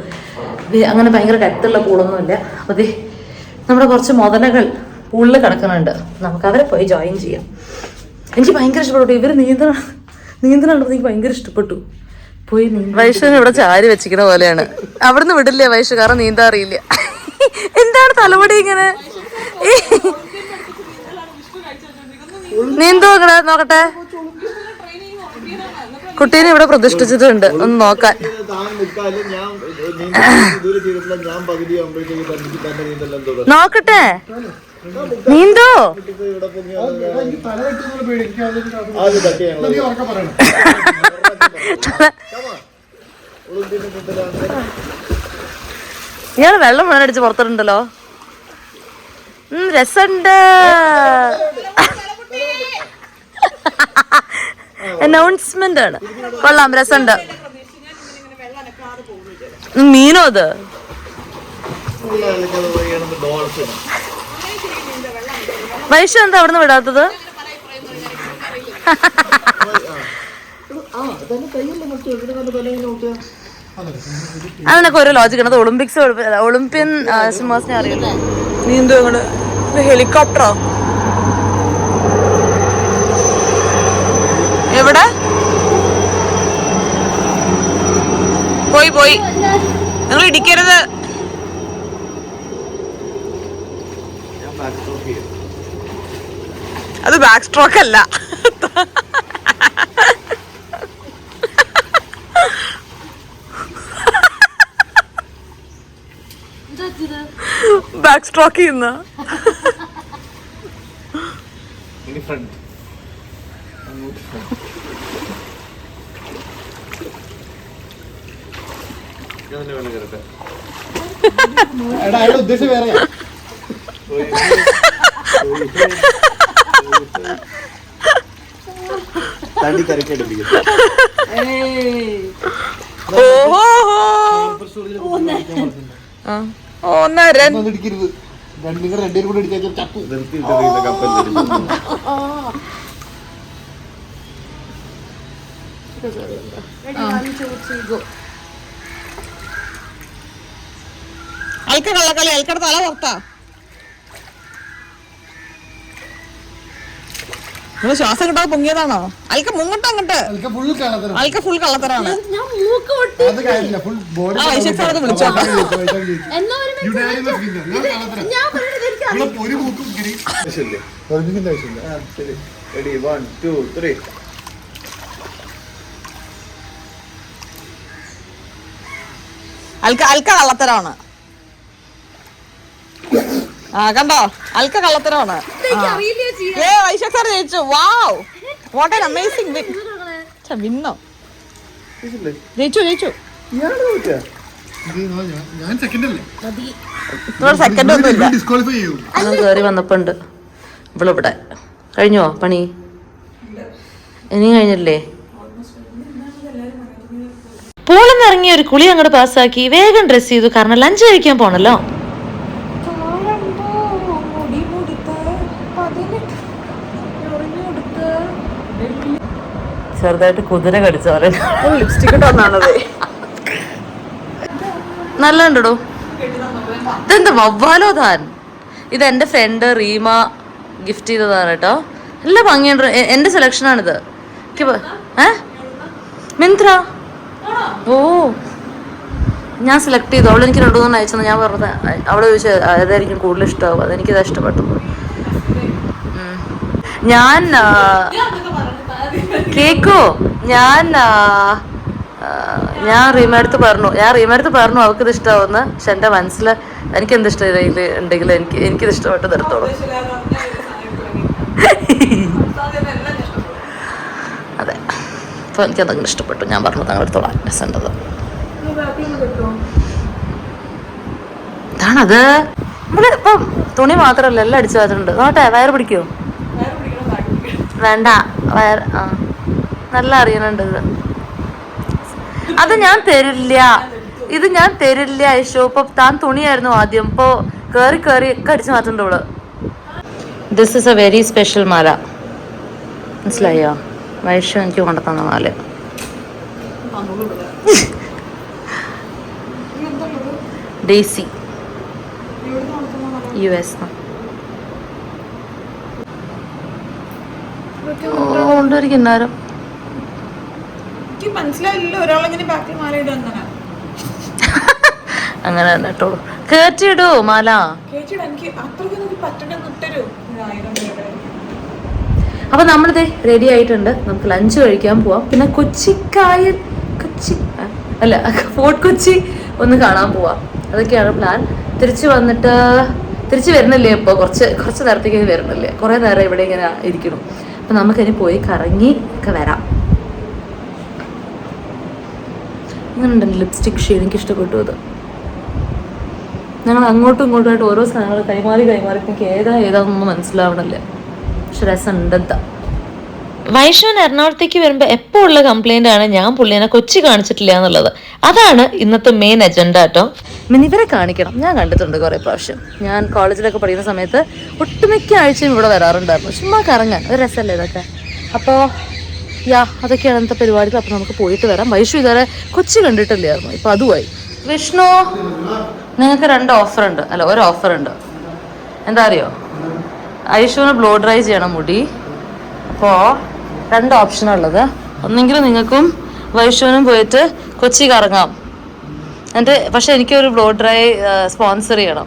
Speaker 1: അങ്ങനെ ഭയങ്കര കട്ടുള്ള പൂളൊന്നുമില്ല. അപ്പോൾ അതെ നമ്മുടെ കുറച്ച് മുതലകൾ പൂളിൽ കിടക്കുന്നുണ്ട്. നമുക്ക് അവരെ പോയി ജോയിൻ ചെയ്യാം. എനിക്ക് ഭയങ്കര ഇഷ്ടപ്പെട്ടു. ഇവർ നീന്തലുണ്ടെന്ന് എനിക്ക് ഭയങ്കര ഇഷ്ടപ്പെട്ടു. പോയി വൈഷുവിനെ ഇവിടെ ചാരി വെച്ചിരിക്കുന്ന പോലെയാണ്. അവിടുന്ന് വിടില്ല വൈഷു, കാരണം നീന്താ അറിയില്ല. എന്താണ് തലമുടി ഇങ്ങനെ? നീന്തോ നോക്കട്ടെ. കുട്ടീനെ ഇവിടെ പ്രതിഷ്ഠിച്ചിട്ടുണ്ട്, ഒന്ന് നോക്കാൻ. നോക്കട്ടെ, നീന്തോ? ഇയാള് വെള്ളം മുഴുവനടിച്ച് പുറത്തിട്ടുണ്ടല്ലോ. രസമുണ്ട്. അനൗൺസ്മെന്റ് ആണ്. കൊള്ളാം, രസമുണ്ട്. മീനോ അത്? വൈഷു എന്താ അവിടുന്ന് വിടാത്തത്? അതിനൊക്കെ ഓരോ ലോജിക് ആണ്. ഒളിമ്പ്യൻ സ്വിമ്മേഴ്സിനെ അറിയില്ല. നീന്തോ അങ്ങോട്ട്? ഹെലികോപ്റ്ററോ? എവിടെ പോയി? നിങ്ങൾ ഇടിക്കരുത്. അത് ബാക്ക് സ്ട്രോക്ക് അല്ല. ബാക്ക് സ്ട്രോക്ക് ചെയ്യുന്ന
Speaker 3: ഉദ്ദേശം വേറെ. തടി കരക്കടിപ്പിക്കും.
Speaker 2: ഒന്നര
Speaker 3: ഒന്നും ഇടിക്കരുത്. നിങ്ങൾ രണ്ടുപേരും കൂടെ ഇടിച്ചാൽ ചപ്പു.
Speaker 2: അൽക്ക കള്ളക്കളി, അൽക്കട തല പുറത്താ. നിങ്ങൾ ശ്വാസം കിട്ടാതെ പൊങ്ങിയതാണോ? അൽക്ക മുങ്ങട്ടോ അങ്ങോട്ട്. അൽക്ക ഫുൾ കള്ളത്തരാണ്. വൈശാഖ് സാറത് വിളിച്ചോട്ടെ. അൽക്ക കള്ളത്തരാണ്. കണ്ടോ, അൽക്ക കള്ളത്തരാണ്. വൈശാഖ് സാർ ജയിച്ചു. വാവ്, വാട്ട് ആൻ അമേസിംഗ് വിന്നോ. ജയിച്ചു ജയിച്ചു. സെക്കൻഡ് ഒന്നും ഇല്ല.
Speaker 1: കയറി വന്നപ്പോണ്ട് ഇവളിവിടെ. കഴിഞ്ഞോ പണി? ഇനിയും കഴിഞ്ഞില്ലേ? പൂളിൽ നിന്ന് ഇറങ്ങി ഒരു കുളി അങ്ങോട്ട് പാസ്സാക്കി വേഗം ഡ്രസ് ചെയ്തു, കാരണം ലഞ്ച് കഴിക്കാൻ പോണല്ലോ. ചെറുതായിട്ട് കുതിര കടിച്ചു
Speaker 2: ലിപ്സ്റ്റിക് ഇട്ടൊന്നാണത്.
Speaker 1: നല്ല ഉണ്ടോ? ഇതെന്താ വവ്വാലോ താൻ? ഇത് എൻ്റെ ഫ്രണ്ട് റീമ ഗിഫ്റ്റ് ചെയ്തതാണ് കേട്ടോ. നല്ല ഭംഗിയുണ്ട്. എൻ്റെ സെലക്ഷനാണിത്. മിന്ത്ര. ഓ, ഞാൻ സെലക്ട് ചെയ്തു. അവൾ എനിക്ക് 2-3 അയച്ചെന്ന് ഞാൻ പറഞ്ഞത്. അവളെ ചോദിച്ചാൽ ഏതായിരിക്കും കൂടുതൽ ഇഷ്ടമാവും. അതെനിക്കിത് ഇഷ്ടപ്പെട്ടു. ഞാൻ കേക്കോ, ഞാൻ റീമടുത്ത് പറഞ്ഞു അവൾക്കിത് ഇഷ്ടമാവുമെന്ന്. പക്ഷെ എൻ്റെ മനസ്സിൽ എനിക്കെന്ത് ഇഷ്ടം ഉണ്ടെങ്കിൽ എനിക്കിത് ഇഷ്ടപ്പെട്ട് തരത്തോളൂ. അതെ, അപ്പോൾ എനിക്കതങ്ങനെ ഇഷ്ടപ്പെട്ടു. ഞാൻ പറഞ്ഞു തങ്ങളെടുത്തോളാം രസമുണ്ടത്. ഇതാണത്. ഇവിടെ ഇപ്പം തുണി മാത്രമല്ല എല്ലാം അടിച്ചു മാറ്റുന്നുണ്ട്. നോട്ടെ, വയറ് പിടിക്കുമോ? വേണ്ട, നല്ല അറിയണുണ്ട് ഇത്. അത് ഞാൻ തരില്ല, ഇത് ഞാൻ തരില്ല ഐഷോ. ഇപ്പൊ താൻ തുണിയായിരുന്നു ആദ്യം, ഇപ്പൊ കേറി ഒക്കെ അടിച്ചു മാറ്റുന്നുണ്ട് ഇവള്. This is a very special മാല, മനസ്സിലായോ? വൈഷോ എനിക്ക് കൊണ്ടുതന്ന മാല. Daisy, US. ഒരു കിന്നാരം അങ്ങനെ തന്നെ ഇട്ടോളൂ. കേറ്റിടൂ മാല. അപ്പൊ നമ്മളിത് റെഡി ആയിട്ടുണ്ട്. നമുക്ക് ലഞ്ച് കഴിക്കാൻ പോവാം. പിന്നെ ഫോർട്ട് കൊച്ചി ഒന്ന് കാണാൻ പോവാം. അതൊക്കെയാണ് പ്ലാൻ. തിരിച്ചു വരുന്നില്ലേ? ഇപ്പോൾ കുറച്ച് നേരത്തേക്ക് വരുന്നില്ലേ? കുറേ നേരം ഇവിടെ ഇങ്ങനെ ഇരിക്കണം. അപ്പൊ നമുക്കിനി പോയി കറങ്ങി ഒക്കെ വരാം. ഇങ്ങനെ ലിപ്സ്റ്റിക് ഷെയ്ഡ് എനിക്ക് ഇഷ്ടപ്പെട്ടു. അത് ഞങ്ങൾ അങ്ങോട്ടും ഇങ്ങോട്ടുമായിട്ട് ഓരോ സാധനങ്ങൾ കൈമാറി എനിക്ക് ഏതാണെന്നൊന്നും മനസ്സിലാവണില്ല. പക്ഷെ രസം ഉണ്ടെന്താ. വൈഷുവിന് എറണാകുളത്തേക്ക് വരുമ്പോൾ എപ്പോൾ ഉള്ള കംപ്ലൈൻ്റ് ആണ് ഞാൻ പുള്ളിനെ കൊച്ചി കാണിച്ചിട്ടില്ല എന്നുള്ളത്. അതാണ് ഇന്നത്തെ മെയിൻ അജണ്ട കേട്ടോ. ഇവരെ കാണിക്കണം. ഞാൻ കണ്ടിട്ടുണ്ട് കുറേ പ്രാവശ്യം. ഞാൻ കോളേജിലൊക്കെ പഠിക്കുന്ന സമയത്ത് ഒട്ടുമിക്ക ആഴ്ചയും ഇവിടെ വരാറുണ്ടായിരുന്നു. ചുമ്മാ കറങ്ങാൻ ഒരു രസമല്ലേ ഇതൊക്കെ. അപ്പോൾ അതൊക്കെയാണ് ഇന്നത്തെ പരിപാടികൾ. അപ്പോൾ നമുക്ക് പോയിട്ട് വരാം. വൈഷു ഇതുവരെ കൊച്ചി കണ്ടിട്ടില്ലായിരുന്നു, ഇപ്പോൾ അതുമായി. വിഷ്ണു, നിങ്ങൾക്ക് 2 ഓഫറുണ്ട്. അല്ല, ഒരു ഓഫറുണ്ട്. എന്താ അറിയോ? ഐഷുവിന് ബ്ലോ ഡ്രൈ ചെയ്യണം മുടി. അപ്പോൾ 2 ഓപ്ഷനുള്ളത്. ഒന്നെങ്കിൽ നിങ്ങൾക്കും വൈഷുവിനും പോയിട്ട് കൊച്ചി കറങ്ങാം. പക്ഷെ എനിക്കൊരു ബ്ലോ ഡ്രൈ സ്പോൺസർ ചെയ്യണം.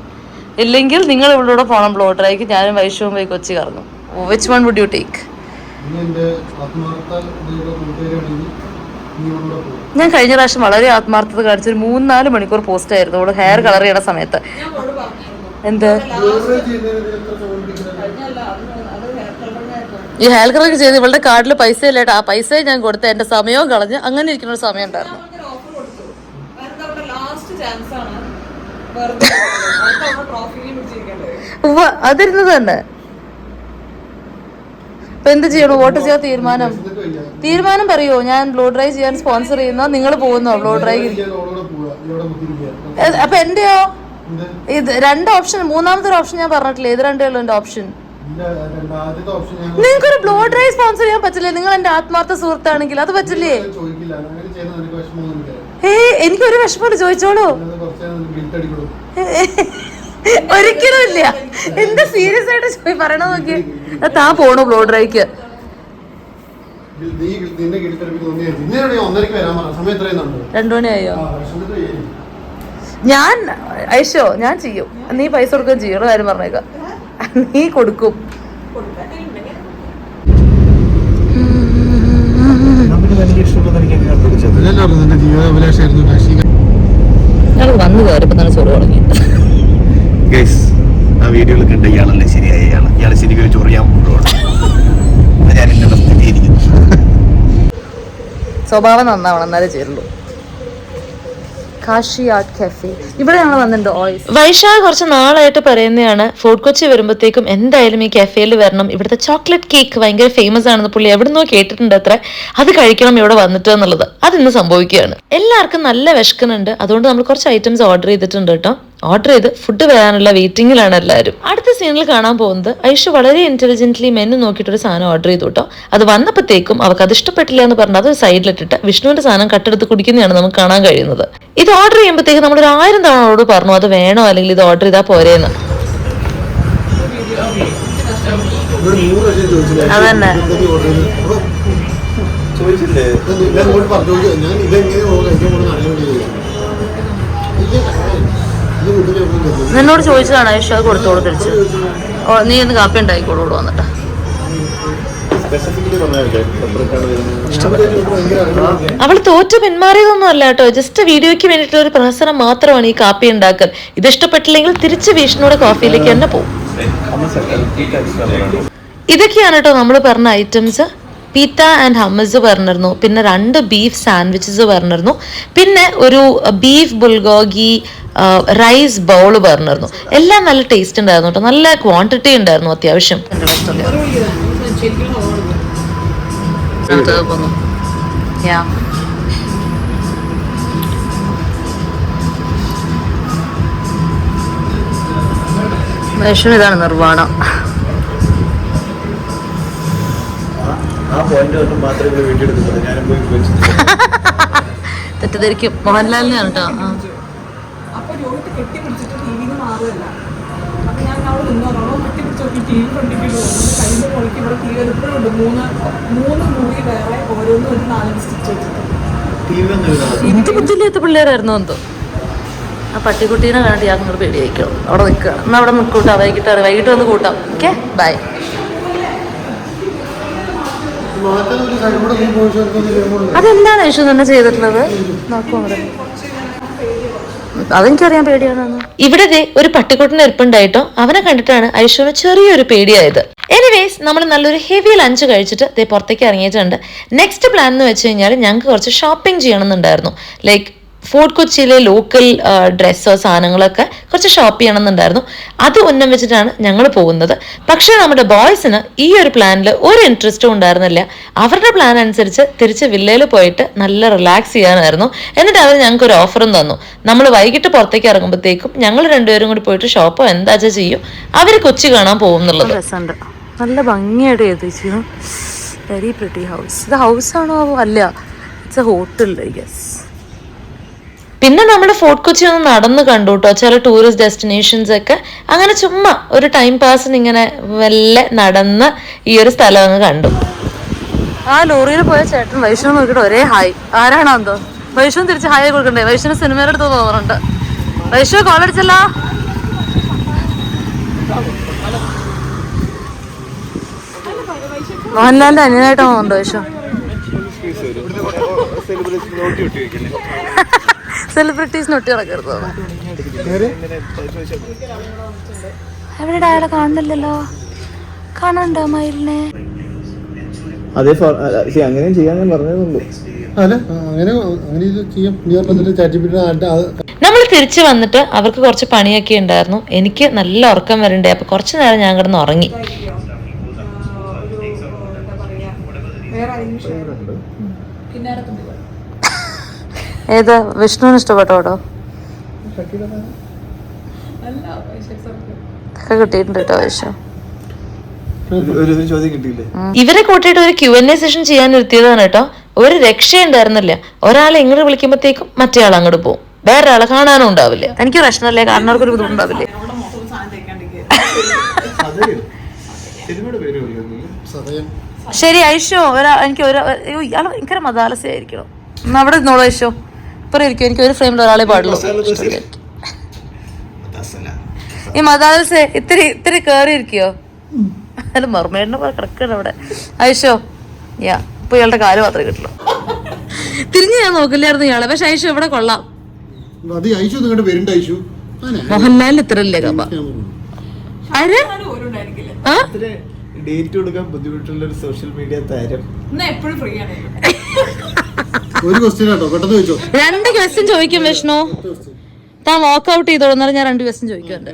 Speaker 1: ഇല്ലെങ്കിൽ നിങ്ങൾ ഇവളോട് പോകണം ബ്ലോ ഡ്രൈക്ക്. ഞാനും വൈഷുവും പോയി കൊച്ചി കറങ്ങും. Which one would you take? ഞാൻ കഴിഞ്ഞ പ്രാവശ്യം വളരെ ആത്മാർത്ഥത കാണിച്ചൊരു 3-4 മണിക്കൂർ പോസ്റ്റ് ആയിരുന്നു അവള് ഹെയർ കളർ ചെയ്യണ സമയത്ത്. എന്ത് ഈ ഹെയർ കളർ ചെയ്ത് ഇവളുടെ കാർഡിൽ പൈസ ഇല്ലേട്ടാ. ആ പൈസ ഞാൻ കൊടുത്ത എന്റെ സമയവും കളഞ്ഞ് അങ്ങനെ ഇരിക്കുന്ന ഒരു സമയം ഉണ്ടായിരുന്നു. അതിരുന്നത് തന്നെ. ഇപ്പൊ എന്ത് ചെയ്യണോ? വോട്ട് ചെയ്യാൻ തീരുമാനം പറയോ? ഞാൻ ബ്ലോ ഡ്രൈ ചെയ്യാൻ സ്പോൺസർ ചെയ്യുന്നോ? നിങ്ങൾ പോകുന്നോ ബ്ലോ ഡ്രൈ? അപ്പൊ എന്റെയോ? ഇത് 2 ഓപ്ഷൻ, മൂന്നാമത്തെ ഓപ്ഷൻ ഞാൻ പറഞ്ഞിട്ടില്ല. ഇത് രണ്ടേ ഉള്ളൂ എന്റെ ഓപ്ഷൻ. നിങ്ങൾക്കൊരു ബ്ലോ ഡ്രൈ സ്പോൺസർ ചെയ്യാൻ പറ്റില്ലേ? നിങ്ങൾ എന്റെ ആത്മാർത്ഥ സുഹൃത്താണെങ്കിൽ അത് പറ്റില്ലേ? എനിക്കൊരു വിഷമമുണ്ട്, ചോദിച്ചോളൂ. ഒരിക്കലും ഇല്ല. എന്താ സീരിയസ് ആയിട്ട് പറയണ നോക്കി. താ പോണു ബ്ലോ ഡ്രൈക്ക്. രണ്ടു മണിയായോ? ഞാൻ ഐശോ ഞാൻ ചെയ്യും. നീ പൈസ കൊടുക്കുകയും ചെയ്യും. കാര്യം പറഞ്ഞേക്കാം, നീ കൊടുക്കും. വന്നു കയറിപ്പോ തന്നെ ചൊറു തുടങ്ങി.
Speaker 4: ആ വീഡിയോയിൽ കണ്ട ഇയാളല്ലേ ശരിയായ ഇയാള് ശരിക്കും ഒരു ചൊറിയാൻ കൊണ്ടുപോകണം. ഞാൻ എന്നെ സ്ഥിതിയിരിക്കുന്നു.
Speaker 1: സ്വഭാവം നന്നാവണം, എന്നാലേ ചേരുള്ളൂ. കാശി ആർട്ട് കഫേ ഇവിടെ ഞങ്ങൾ വന്നിട്ടുണ്ട്. വൈശാഖ് കുറച്ച് നാളായിട്ട് പറയുന്നതാണ് ഫോർട്ട് കൊച്ചി വരുമ്പോഴത്തേക്കും എന്തായാലും ഈ കഫേയിൽ വരണം. ഇവിടുത്തെ ചോക്ലേറ്റ് കേക്ക് ഭയങ്കര ഫേമസ് ആണെന്ന് പുള്ളി എവിടുന്നോ കേട്ടിട്ടുണ്ട് അത്ര. അത് കഴിക്കണം ഇവിടെ വന്നിട്ട് എന്നുള്ളത്. അതിന്ന് സംഭവിക്കുകയാണ്. എല്ലാവർക്കും നല്ല വിശക്കുന്നുണ്ട്. അതുകൊണ്ട് നമ്മൾ കുറച്ച് ഐറ്റംസ് ഓർഡർ ചെയ്തിട്ടുണ്ട് കേട്ടോ. ഓർഡർ ചെയ്ത് ഫുഡ് വരാനുള്ള വെയിറ്റിംഗിലാണ് എല്ലാവരും. അടുത്ത സീനിൽ കാണാൻ പോകുന്നത് ഐഷു വളരെ ഇന്റലിജന്റ്ലി മെനു നോക്കിയിട്ടൊരു സാധനം ഓർഡർ ചെയ്തു കേട്ടോ. അത് വന്നപ്പോഴത്തേക്കും അവർക്ക് അത് ഇഷ്ടപ്പെട്ടില്ല എന്ന് പറഞ്ഞാൽ അത് സൈഡിലിട്ടിട്ട് വിഷ്ണുവിന്റെ സാധനം കട്ടെടുത്ത് കുടിക്കുന്നതാണ് നമുക്ക് കാണാൻ കഴിയുന്നത്. ഇത് ഓർഡർ ചെയ്യുമ്പോഴത്തേക്കും നമ്മൾ 1000 തവണ അവരോട് പറഞ്ഞു അത് വേണോ അല്ലെങ്കിൽ ഇത് ഓർഡർ ചെയ്താൽ പോരേന്ന്. അതന്നെ നിന്നോട് ചോദിച്ചതാണ് ഐഷു, അത് കൊടുത്തോളൂ തിരിച്ച്. നീ ഒന്ന് കാപ്പി ഉണ്ടായിക്കോളൂ വന്നിട്ട്. അവള് തോറ്റു പിന്മാറിയതൊന്നും അല്ല കേട്ടോ. ജസ്റ്റ് വീഡിയോയ്ക്ക് വേണ്ടിയിട്ടുള്ള ഒരു പ്രഹസനം മാത്രമാണ് ഈ കാപ്പി ഉണ്ടാക്കൽ. ഇത് ഇഷ്ടപ്പെട്ടില്ലെങ്കിൽ തിരിച്ച് വിഷ്ണുവിടെ കോഫിയിലേക്ക് തന്നെ പോകും. ഇതൊക്കെയാണ് കേട്ടോ നമ്മൾ പറഞ്ഞ ഐറ്റംസ്. പീത്ത ആൻഡ് ഹമ്മസ് പറഞ്ഞിരുന്നു, പിന്നെ 2 ബീഫ് സാൻഡ്വിച്ചസ് പറഞ്ഞിരുന്നു, പിന്നെ ഒരു ബീഫ് ബുൾഗോഗി റൈസ് ബൗള് പറഞ്ഞിരുന്നു. എല്ലാം നല്ല ടേസ്റ്റ് ഉണ്ടായിരുന്നു കേട്ടോ. നല്ല ക്വാണ്ടിറ്റി ഉണ്ടായിരുന്നു അത്യാവശ്യം. വിഷ്ണു ഇതാണ് നിർവ്വാണം. തെറ്റിദ്ധരിക്കും. മോഹൻലാലിനെയാണ് കേട്ടോ.
Speaker 2: അപ്പൊ രോഹിത് കെട്ടിപ്പിടിച്ചിട്ട് ടിവിന്ന് മാറില്ല. അപ്പൊ ഞാൻ അവിടെ നിന്നോ കെട്ടിപ്പിടിച്ച് നോക്കി ടി വി കണ്ടിട്ടുള്ളൂ. കയ്യിന്റെ പൊളിക്ക് ഇവിടെ ടി വി എപ്പോഴുണ്ട്. മൂന്ന് മൂവി വേറെ ഓരോന്നും ഒരു 4 സ്റ്റിച്ച് വെച്ചിട്ട്.
Speaker 1: എന്ത് ബുദ്ധിയില്ലാത്ത പിള്ളേരായിരുന്നു എന്തോ. ആ പട്ടിക്കുട്ടീനെ കണ്ടിട്ട് ഞാൻ നിങ്ങൾ പേടിയായിക്കോ. അവിടെ നിൽക്കുക. എന്നാൽ അവിടെ നിൽക്കൂട്ടാ. വൈകിട്ട് വന്ന് കൂട്ടാം. Okay bye. അതെന്താണ് ഐഷു തന്നെ ചെയ്തിട്ടുള്ളത്? അതെനിക്കറിയാൻ പേടിയാണെന്ന്. ഇവിടെ ഒരു പട്ടിക്കുട്ടിന് എരിപ്പുണ്ടായിട്ടോ. അവനെ കണ്ടിട്ടാണ് ഐഷുവിന് ചെറിയൊരു പേടിയായത്. എനിവേസ് നമ്മൾ നല്ലൊരു ഹെവി ലഞ്ച് കഴിച്ചിട്ട് പുറത്തേക്ക് ഇറങ്ങിയിട്ടുണ്ട്. നെക്സ്റ്റ് പ്ലാൻ എന്ന് വെച്ച് കഴിഞ്ഞാൽ ഞങ്ങൾക്ക് കുറച്ച് ഷോപ്പിംഗ് ചെയ്യണമെന്നുണ്ടായിരുന്നു. ലൈക്ക് ഫോർട്ട് കൊച്ചിയിലെ ലോക്കൽ ഡ്രസ്സോ സാധനങ്ങളൊക്കെ കുറച്ച് ഷോപ്പ് ചെയ്യണമെന്നുണ്ടായിരുന്നു. അത് ഉന്നം വെച്ചിട്ടാണ് ഞങ്ങൾ പോകുന്നത്. പക്ഷേ നമ്മുടെ ബോയ്സിന് ഈ ഒരു പ്ലാനിൽ ഒരു ഇൻട്രസ്റ്റും ഉണ്ടായിരുന്നില്ല. അവരുടെ പ്ലാൻ അനുസരിച്ച് തിരിച്ച് വില്ലയിൽ പോയിട്ട് നല്ല റിലാക്സ് ചെയ്യാനായിരുന്നു. എന്നിട്ട് അവർ ഞങ്ങൾക്ക് ഒരു ഓഫറും തന്നു. നമ്മൾ വൈകിട്ട് പുറത്തേക്ക് ഇറങ്ങുമ്പോഴത്തേക്കും ഞങ്ങൾ രണ്ടുപേരും കൂടി പോയിട്ട് ഷോപ്പോ എന്താച്ചാ ചെയ്യും. അവർ കൊച്ചി കാണാൻ പോകും എന്നുള്ളത്. രസമുണ്ട്. നല്ല ഭംഗിയായിട്ട് എഴുതിച്ചു. Very pretty house. ഇത് ഹൗസാണോ? അല്ല, it's A hotel I guess. പിന്നെ നമ്മൾ ഫോർട്ട് കൊച്ചി ഒന്ന് നടന്ന് കണ്ടു കേട്ടോ. ചില ടൂറിസ്റ്റ് ഡെസ്റ്റിനേഷൻസ് ഒക്കെ അങ്ങനെ ചുമ്മാ ഒരു ടൈം പാസിന് ഇങ്ങനെ വല്ല നടന്ന് ഈ ഒരു സ്ഥലം അങ്ങ് കണ്ടു. ആ ലോറിയിൽ പോയ ചേട്ടൻ വൈഷ്ണവ് നോക്കിയിട്ട് ഒരേ ഹായ്. ആരാണോ എന്തോ. വൈഷ്ണവ് തിരിച്ച് ഹായ് കൊടുക്കണ്ടേ? വൈഷ്ണവ് സിനിമയുടെ അടുത്ത് തോന്നുന്നുണ്ട്. വൈഷ്ണവ് കോൾ അടിച്ചല്ലോ. മോഹൻലാലിന്റെ അനിയനായിട്ടോ തോന്നുന്നുണ്ടോ വൈഷ്ണവ്? സെലിബ്രിറ്റീസ് നൊട്ടി നടക്കരുത്. എവിടെ അയാളെ കാണുന്നില്ലല്ലോ. കാണണ്ടോ മയിലിനെ?
Speaker 4: അതെ അങ്ങനെ ചെയ്യാൻ ഞാൻ പറഞ്ഞതുള്ളൂ.
Speaker 1: നമ്മൾ തിരിച്ചു വന്നിട്ട് അവർക്ക് കുറച്ച് പണിയൊക്കെ ഉണ്ടായിരുന്നു. എനിക്ക് നല്ല ഉറക്കം വരണ്ടേ. അപ്പൊ കുറച്ചു നേരം ഞാൻ കിടന്ന് ഉറങ്ങി. ഏതാ വിഷ്ണുവിന് ഇഷ്ടപ്പെട്ടോ? ഒക്കെ കിട്ടിയിട്ടുണ്ട് കേട്ടോ ആവശ്യം.
Speaker 4: ഒരു ചോദ്യം കിട്ടിയില്ലേ?
Speaker 1: ഇവരെ കൂട്ടിയിട്ട് ഒരു Q&A സെഷൻ ചെയ്യാൻ നിർത്തിയതാണ് കേട്ടോ. ഒരു രക്ഷയുണ്ടായിരുന്നില്ല. ഒരാളെ ഇങ്ങോട്ട് വിളിക്കുമ്പോഴത്തേക്കും മറ്റേ ആൾ അങ്ങോട്ട് പോകും, വേറെ ആളെ കാണാനും ഉണ്ടാവില്ല. എനിക്ക് പ്രശ്നമല്ലേ, കാരണം അവർക്കൊരു ബുദ്ധിമുട്ടുണ്ടാവില്ലേ.
Speaker 2: അവിടെ മൊത്തം സാധനം തേക്കാണ്ടിരിക്കുക.
Speaker 1: ശരി ഐഷോ, എനിക്ക് ഇയാൾ ഭയങ്കര മതാലസയായിരിക്കണം. എന്നാ അവിടെ നിന്നോളൂ ഐഷോ, ഇപ്പം ഇരിക്കും. എനിക്ക് ഒരു ഫ്രെയിമിൽ ഒരാളെ പാടുള്ളൂ. ഈ മതാലസ ഇത്തിരി കേറി ഇരിക്കോ? അല്ല മർമേടിനെ പോലെ കിടക്കണം അവിടെ. ഐഷോ യാ, ഇപ്പൊ ഇയാളുടെ കാല് മാത്രമേ കിട്ടുള്ളൂ. തിരിഞ്ഞ് ഞാൻ നോക്കില്ലായിരുന്നു ഇയാളെ. പക്ഷെ ഐഷോ ഇവിടെ കൊള്ളാം. മോഹൻലാലിന് ഇത്രല്ലേ കപ്പ? ആര്
Speaker 4: ഡേറ്റ് കൊടുക്കാൻ ബുദ്ധിമുട്ടുള്ള ഒരു സോഷ്യൽ മീഡിയ താരം.
Speaker 2: എപ്പോഴും ഫ്രീ ആണ്.
Speaker 1: രണ്ട് ക്വസ്റ്റ്യൻ ചോദിക്കും വിഷ്ണു. താൻ വാക്ക് ഔട്ട് ചെയ്തോളൂ, എന്നാലും ഞാൻ 2 ക്വസ്റ്റ്യൻ ചോദിക്കുന്നുണ്ട്.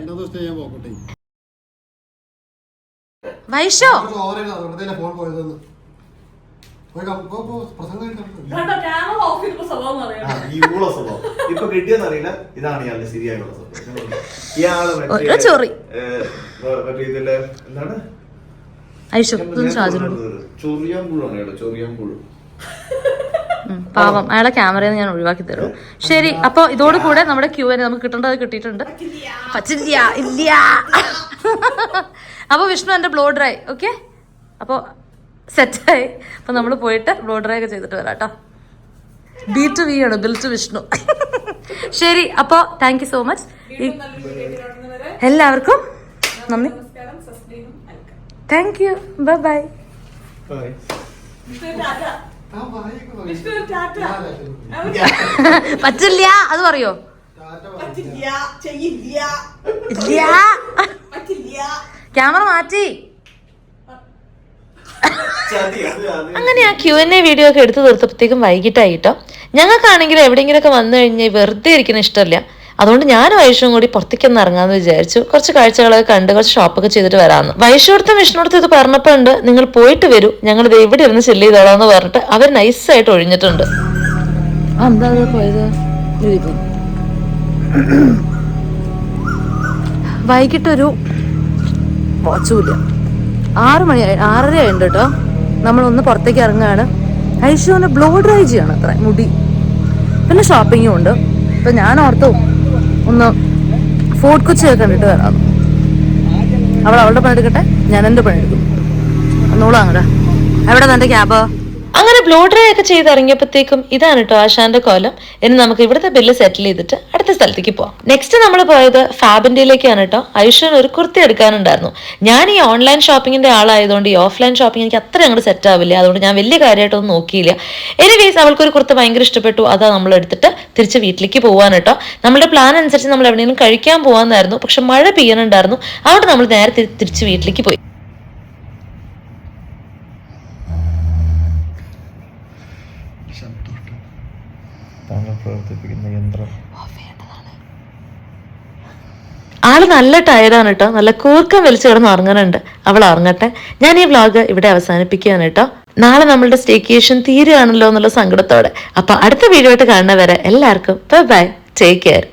Speaker 1: വൈഷോ
Speaker 4: ഇപ്പൊ കിട്ടിയെന്നറിയില്ല. ഇതാണ് ഇയാളുടെ ശരിയായുള്ള സ്വഭാവം. ഇയാള്
Speaker 1: ചോറി
Speaker 4: ഇതില് എന്താണ്
Speaker 1: ഐഷോ ഷാജിനോട്
Speaker 4: ചൊറിയാമ്പുഴാണ് ഇയാള്. ചൊറിയാമ്പുഴ
Speaker 1: പാവം, അയാളെ ക്യാമറയിൽ ഞാൻ ഒഴിവാക്കി തരും. ശരി, അപ്പൊ ഇതോടുകൂടെ നമ്മുടെ Q&A നമുക്ക് കിട്ടേണ്ടത് കിട്ടിയിട്ടുണ്ട്. പറ്റില്ല ഇല്ല. അപ്പൊ വിഷ്ണു എന്റെ ബ്ലോ ഡ്രൈ ഓക്കെ, അപ്പൊ സെറ്റായി. അപ്പൊ നമ്മൾ പോയിട്ട് ബ്ലോ ഡ്രൈ ഒക്കെ ചെയ്തിട്ട് വരാം കേട്ടോ. B2V ആണ്, ബിൽ ടു വിഷ്ണു. ശരി, അപ്പൊ താങ്ക് യു സോ മച്ച്. എല്ലാവർക്കും നന്ദി. Thank you, bye bye. പറ്റില്ല അത് പറയോ? ക്യാമറ മാറ്റി. അങ്ങനെ ആ Q&A വീഡിയോ ഒക്കെ എടുത്തു തീർത്തപ്പോഴത്തേക്കും വൈകിട്ടായിട്ടോ. ഞങ്ങൾക്കാണെങ്കിൽ എവിടെയെങ്കിലുമൊക്കെ വന്നു കഴിഞ്ഞാൽ വെറുതെ ഇരിക്കുന്ന ഇഷ്ടമല്ല. അതുകൊണ്ട് ഞാനും വൈഷുവും കൂടി പുറത്തേക്കൊന്ന് ഇറങ്ങാന്ന് വിചാരിച്ചു. കുറച്ച് കാഴ്ചകളൊക്കെ കണ്ട് കുറച്ച് ഷോപ്പൊക്കെ ചെയ്തിട്ട് വരാമെന്ന്. വൈഷുടുത്തും വിഷ്ണുടുത്തും ഇത് പറഞ്ഞപ്പോൾ ഉണ്ട്, നിങ്ങൾ പോയിട്ട് വരൂ, ഞങ്ങൾ ഇത് എവിടെ ഇരുന്ന് ചെല്ല് ചെയ്തോളാന്ന് പറഞ്ഞിട്ട് അവർ നൈസായിട്ട് ഒഴിഞ്ഞിട്ടുണ്ട്. എന്താ പോയത്? വൈകിട്ടൊരു വാച്ചുമില്ല, 6 മണി 6:30 ആയിട്ടുണ്ട് കേട്ടോ. നമ്മളൊന്ന് പുറത്തേക്ക് ഇറങ്ങുകയാണ്. ഐഷുവിന് ബ്ലോ ഡ്രൈ ചെയ്യണം അത്ര മുടി, പിന്നെ ഷോപ്പിങ്ങും ഉണ്ട്. അപ്പൊ ഞാൻ ഓർത്തു ഒന്ന് ഫോർട്ട് കൊച്ചി ഒക്കെ കണ്ടിട്ട് വരാം. അവളുടെ പണിയെടുക്കട്ടെ, ഞാൻ എൻ്റെ പണിയെടുക്കും. ഒന്നോളൂ അങ്ങനെ. എവിടെ തന്റെ ക്യാബ്? അങ്ങനെ ബ്ലോ ഡ്രൈ ഒക്കെ ചെയ്തിറങ്ങിയപ്പോഴത്തേക്കും ഇതാണ് കേട്ടോ ആശാന്റെ കോലം. ഇനി നമുക്ക് ഇവിടുത്തെ ബില്ല് സെറ്റിൽ ചെയ്തിട്ട് അടുത്ത സ്ഥലത്തേക്ക് പോവാം. നെക്സ്റ്റ് നമ്മൾ പോയത് ഫാബിന്റെയിലേക്കാണ് കേട്ടോ. ഐഷുവിന് ഒരു കുർത്തി എടുക്കാനുണ്ടായിരുന്നു. ഞാൻ ഈ ഓൺലൈൻ ഷോപ്പിങ്ങിന്റെ ആളായതുകൊണ്ട് ഈ ഓഫ്ലൈൻ ഷോപ്പിംഗ് എനിക്ക് അത്ര അങ്ങോട്ട് സെറ്റ് ആവില്ല. അതുകൊണ്ട് ഞാൻ വലിയ കാര്യമായിട്ടൊന്നും നോക്കിയില്ല. എനിവേസ് അവൾക്കൊരു കുർത്തി ഭയങ്കര ഇഷ്ടപ്പെട്ടു. അതാ നമ്മൾ എടുത്തിട്ട് തിരിച്ച് വീട്ടിലേക്ക് പോകാൻ കേട്ടോ. നമ്മുടെ പ്ലാൻ അനുസരിച്ച് നമ്മൾ എവിടെയെങ്കിലും കഴിക്കാൻ പോകാമെന്നായിരുന്നു. പക്ഷെ മഴ പെയ്യാനുണ്ടായിരുന്നു. അതുകൊണ്ട് നമ്മൾ നേരെ തിരിച്ച് വീട്ടിലേക്ക് പോയി.
Speaker 4: പ്രവർത്തിപ്പിക്കുന്ന യന്ത്രം
Speaker 1: ആള് നല്ല ടയർഡാണ് കേട്ടോ. നല്ല കൂർക്കം വലിച്ചു കിടന്ന് ഉറങ്ങുന്നുണ്ട്. അവൾ ഉറങ്ങട്ടെ. ഞാൻ ഈ വ്ളോഗ് ഇവിടെ അവസാനിപ്പിക്കുകയാണ് കേട്ടോ. നാളെ നമ്മളുടെ സ്റ്റേക്കേഷൻ തീരുകയാണല്ലോ എന്നുള്ള സങ്കടത്തോടെ. അപ്പൊ അടുത്ത വീഡിയോ ആയിട്ട് കാണുന്നവരെ എല്ലാവർക്കും ബൈ ബൈ, ടേക്ക് കെയർ.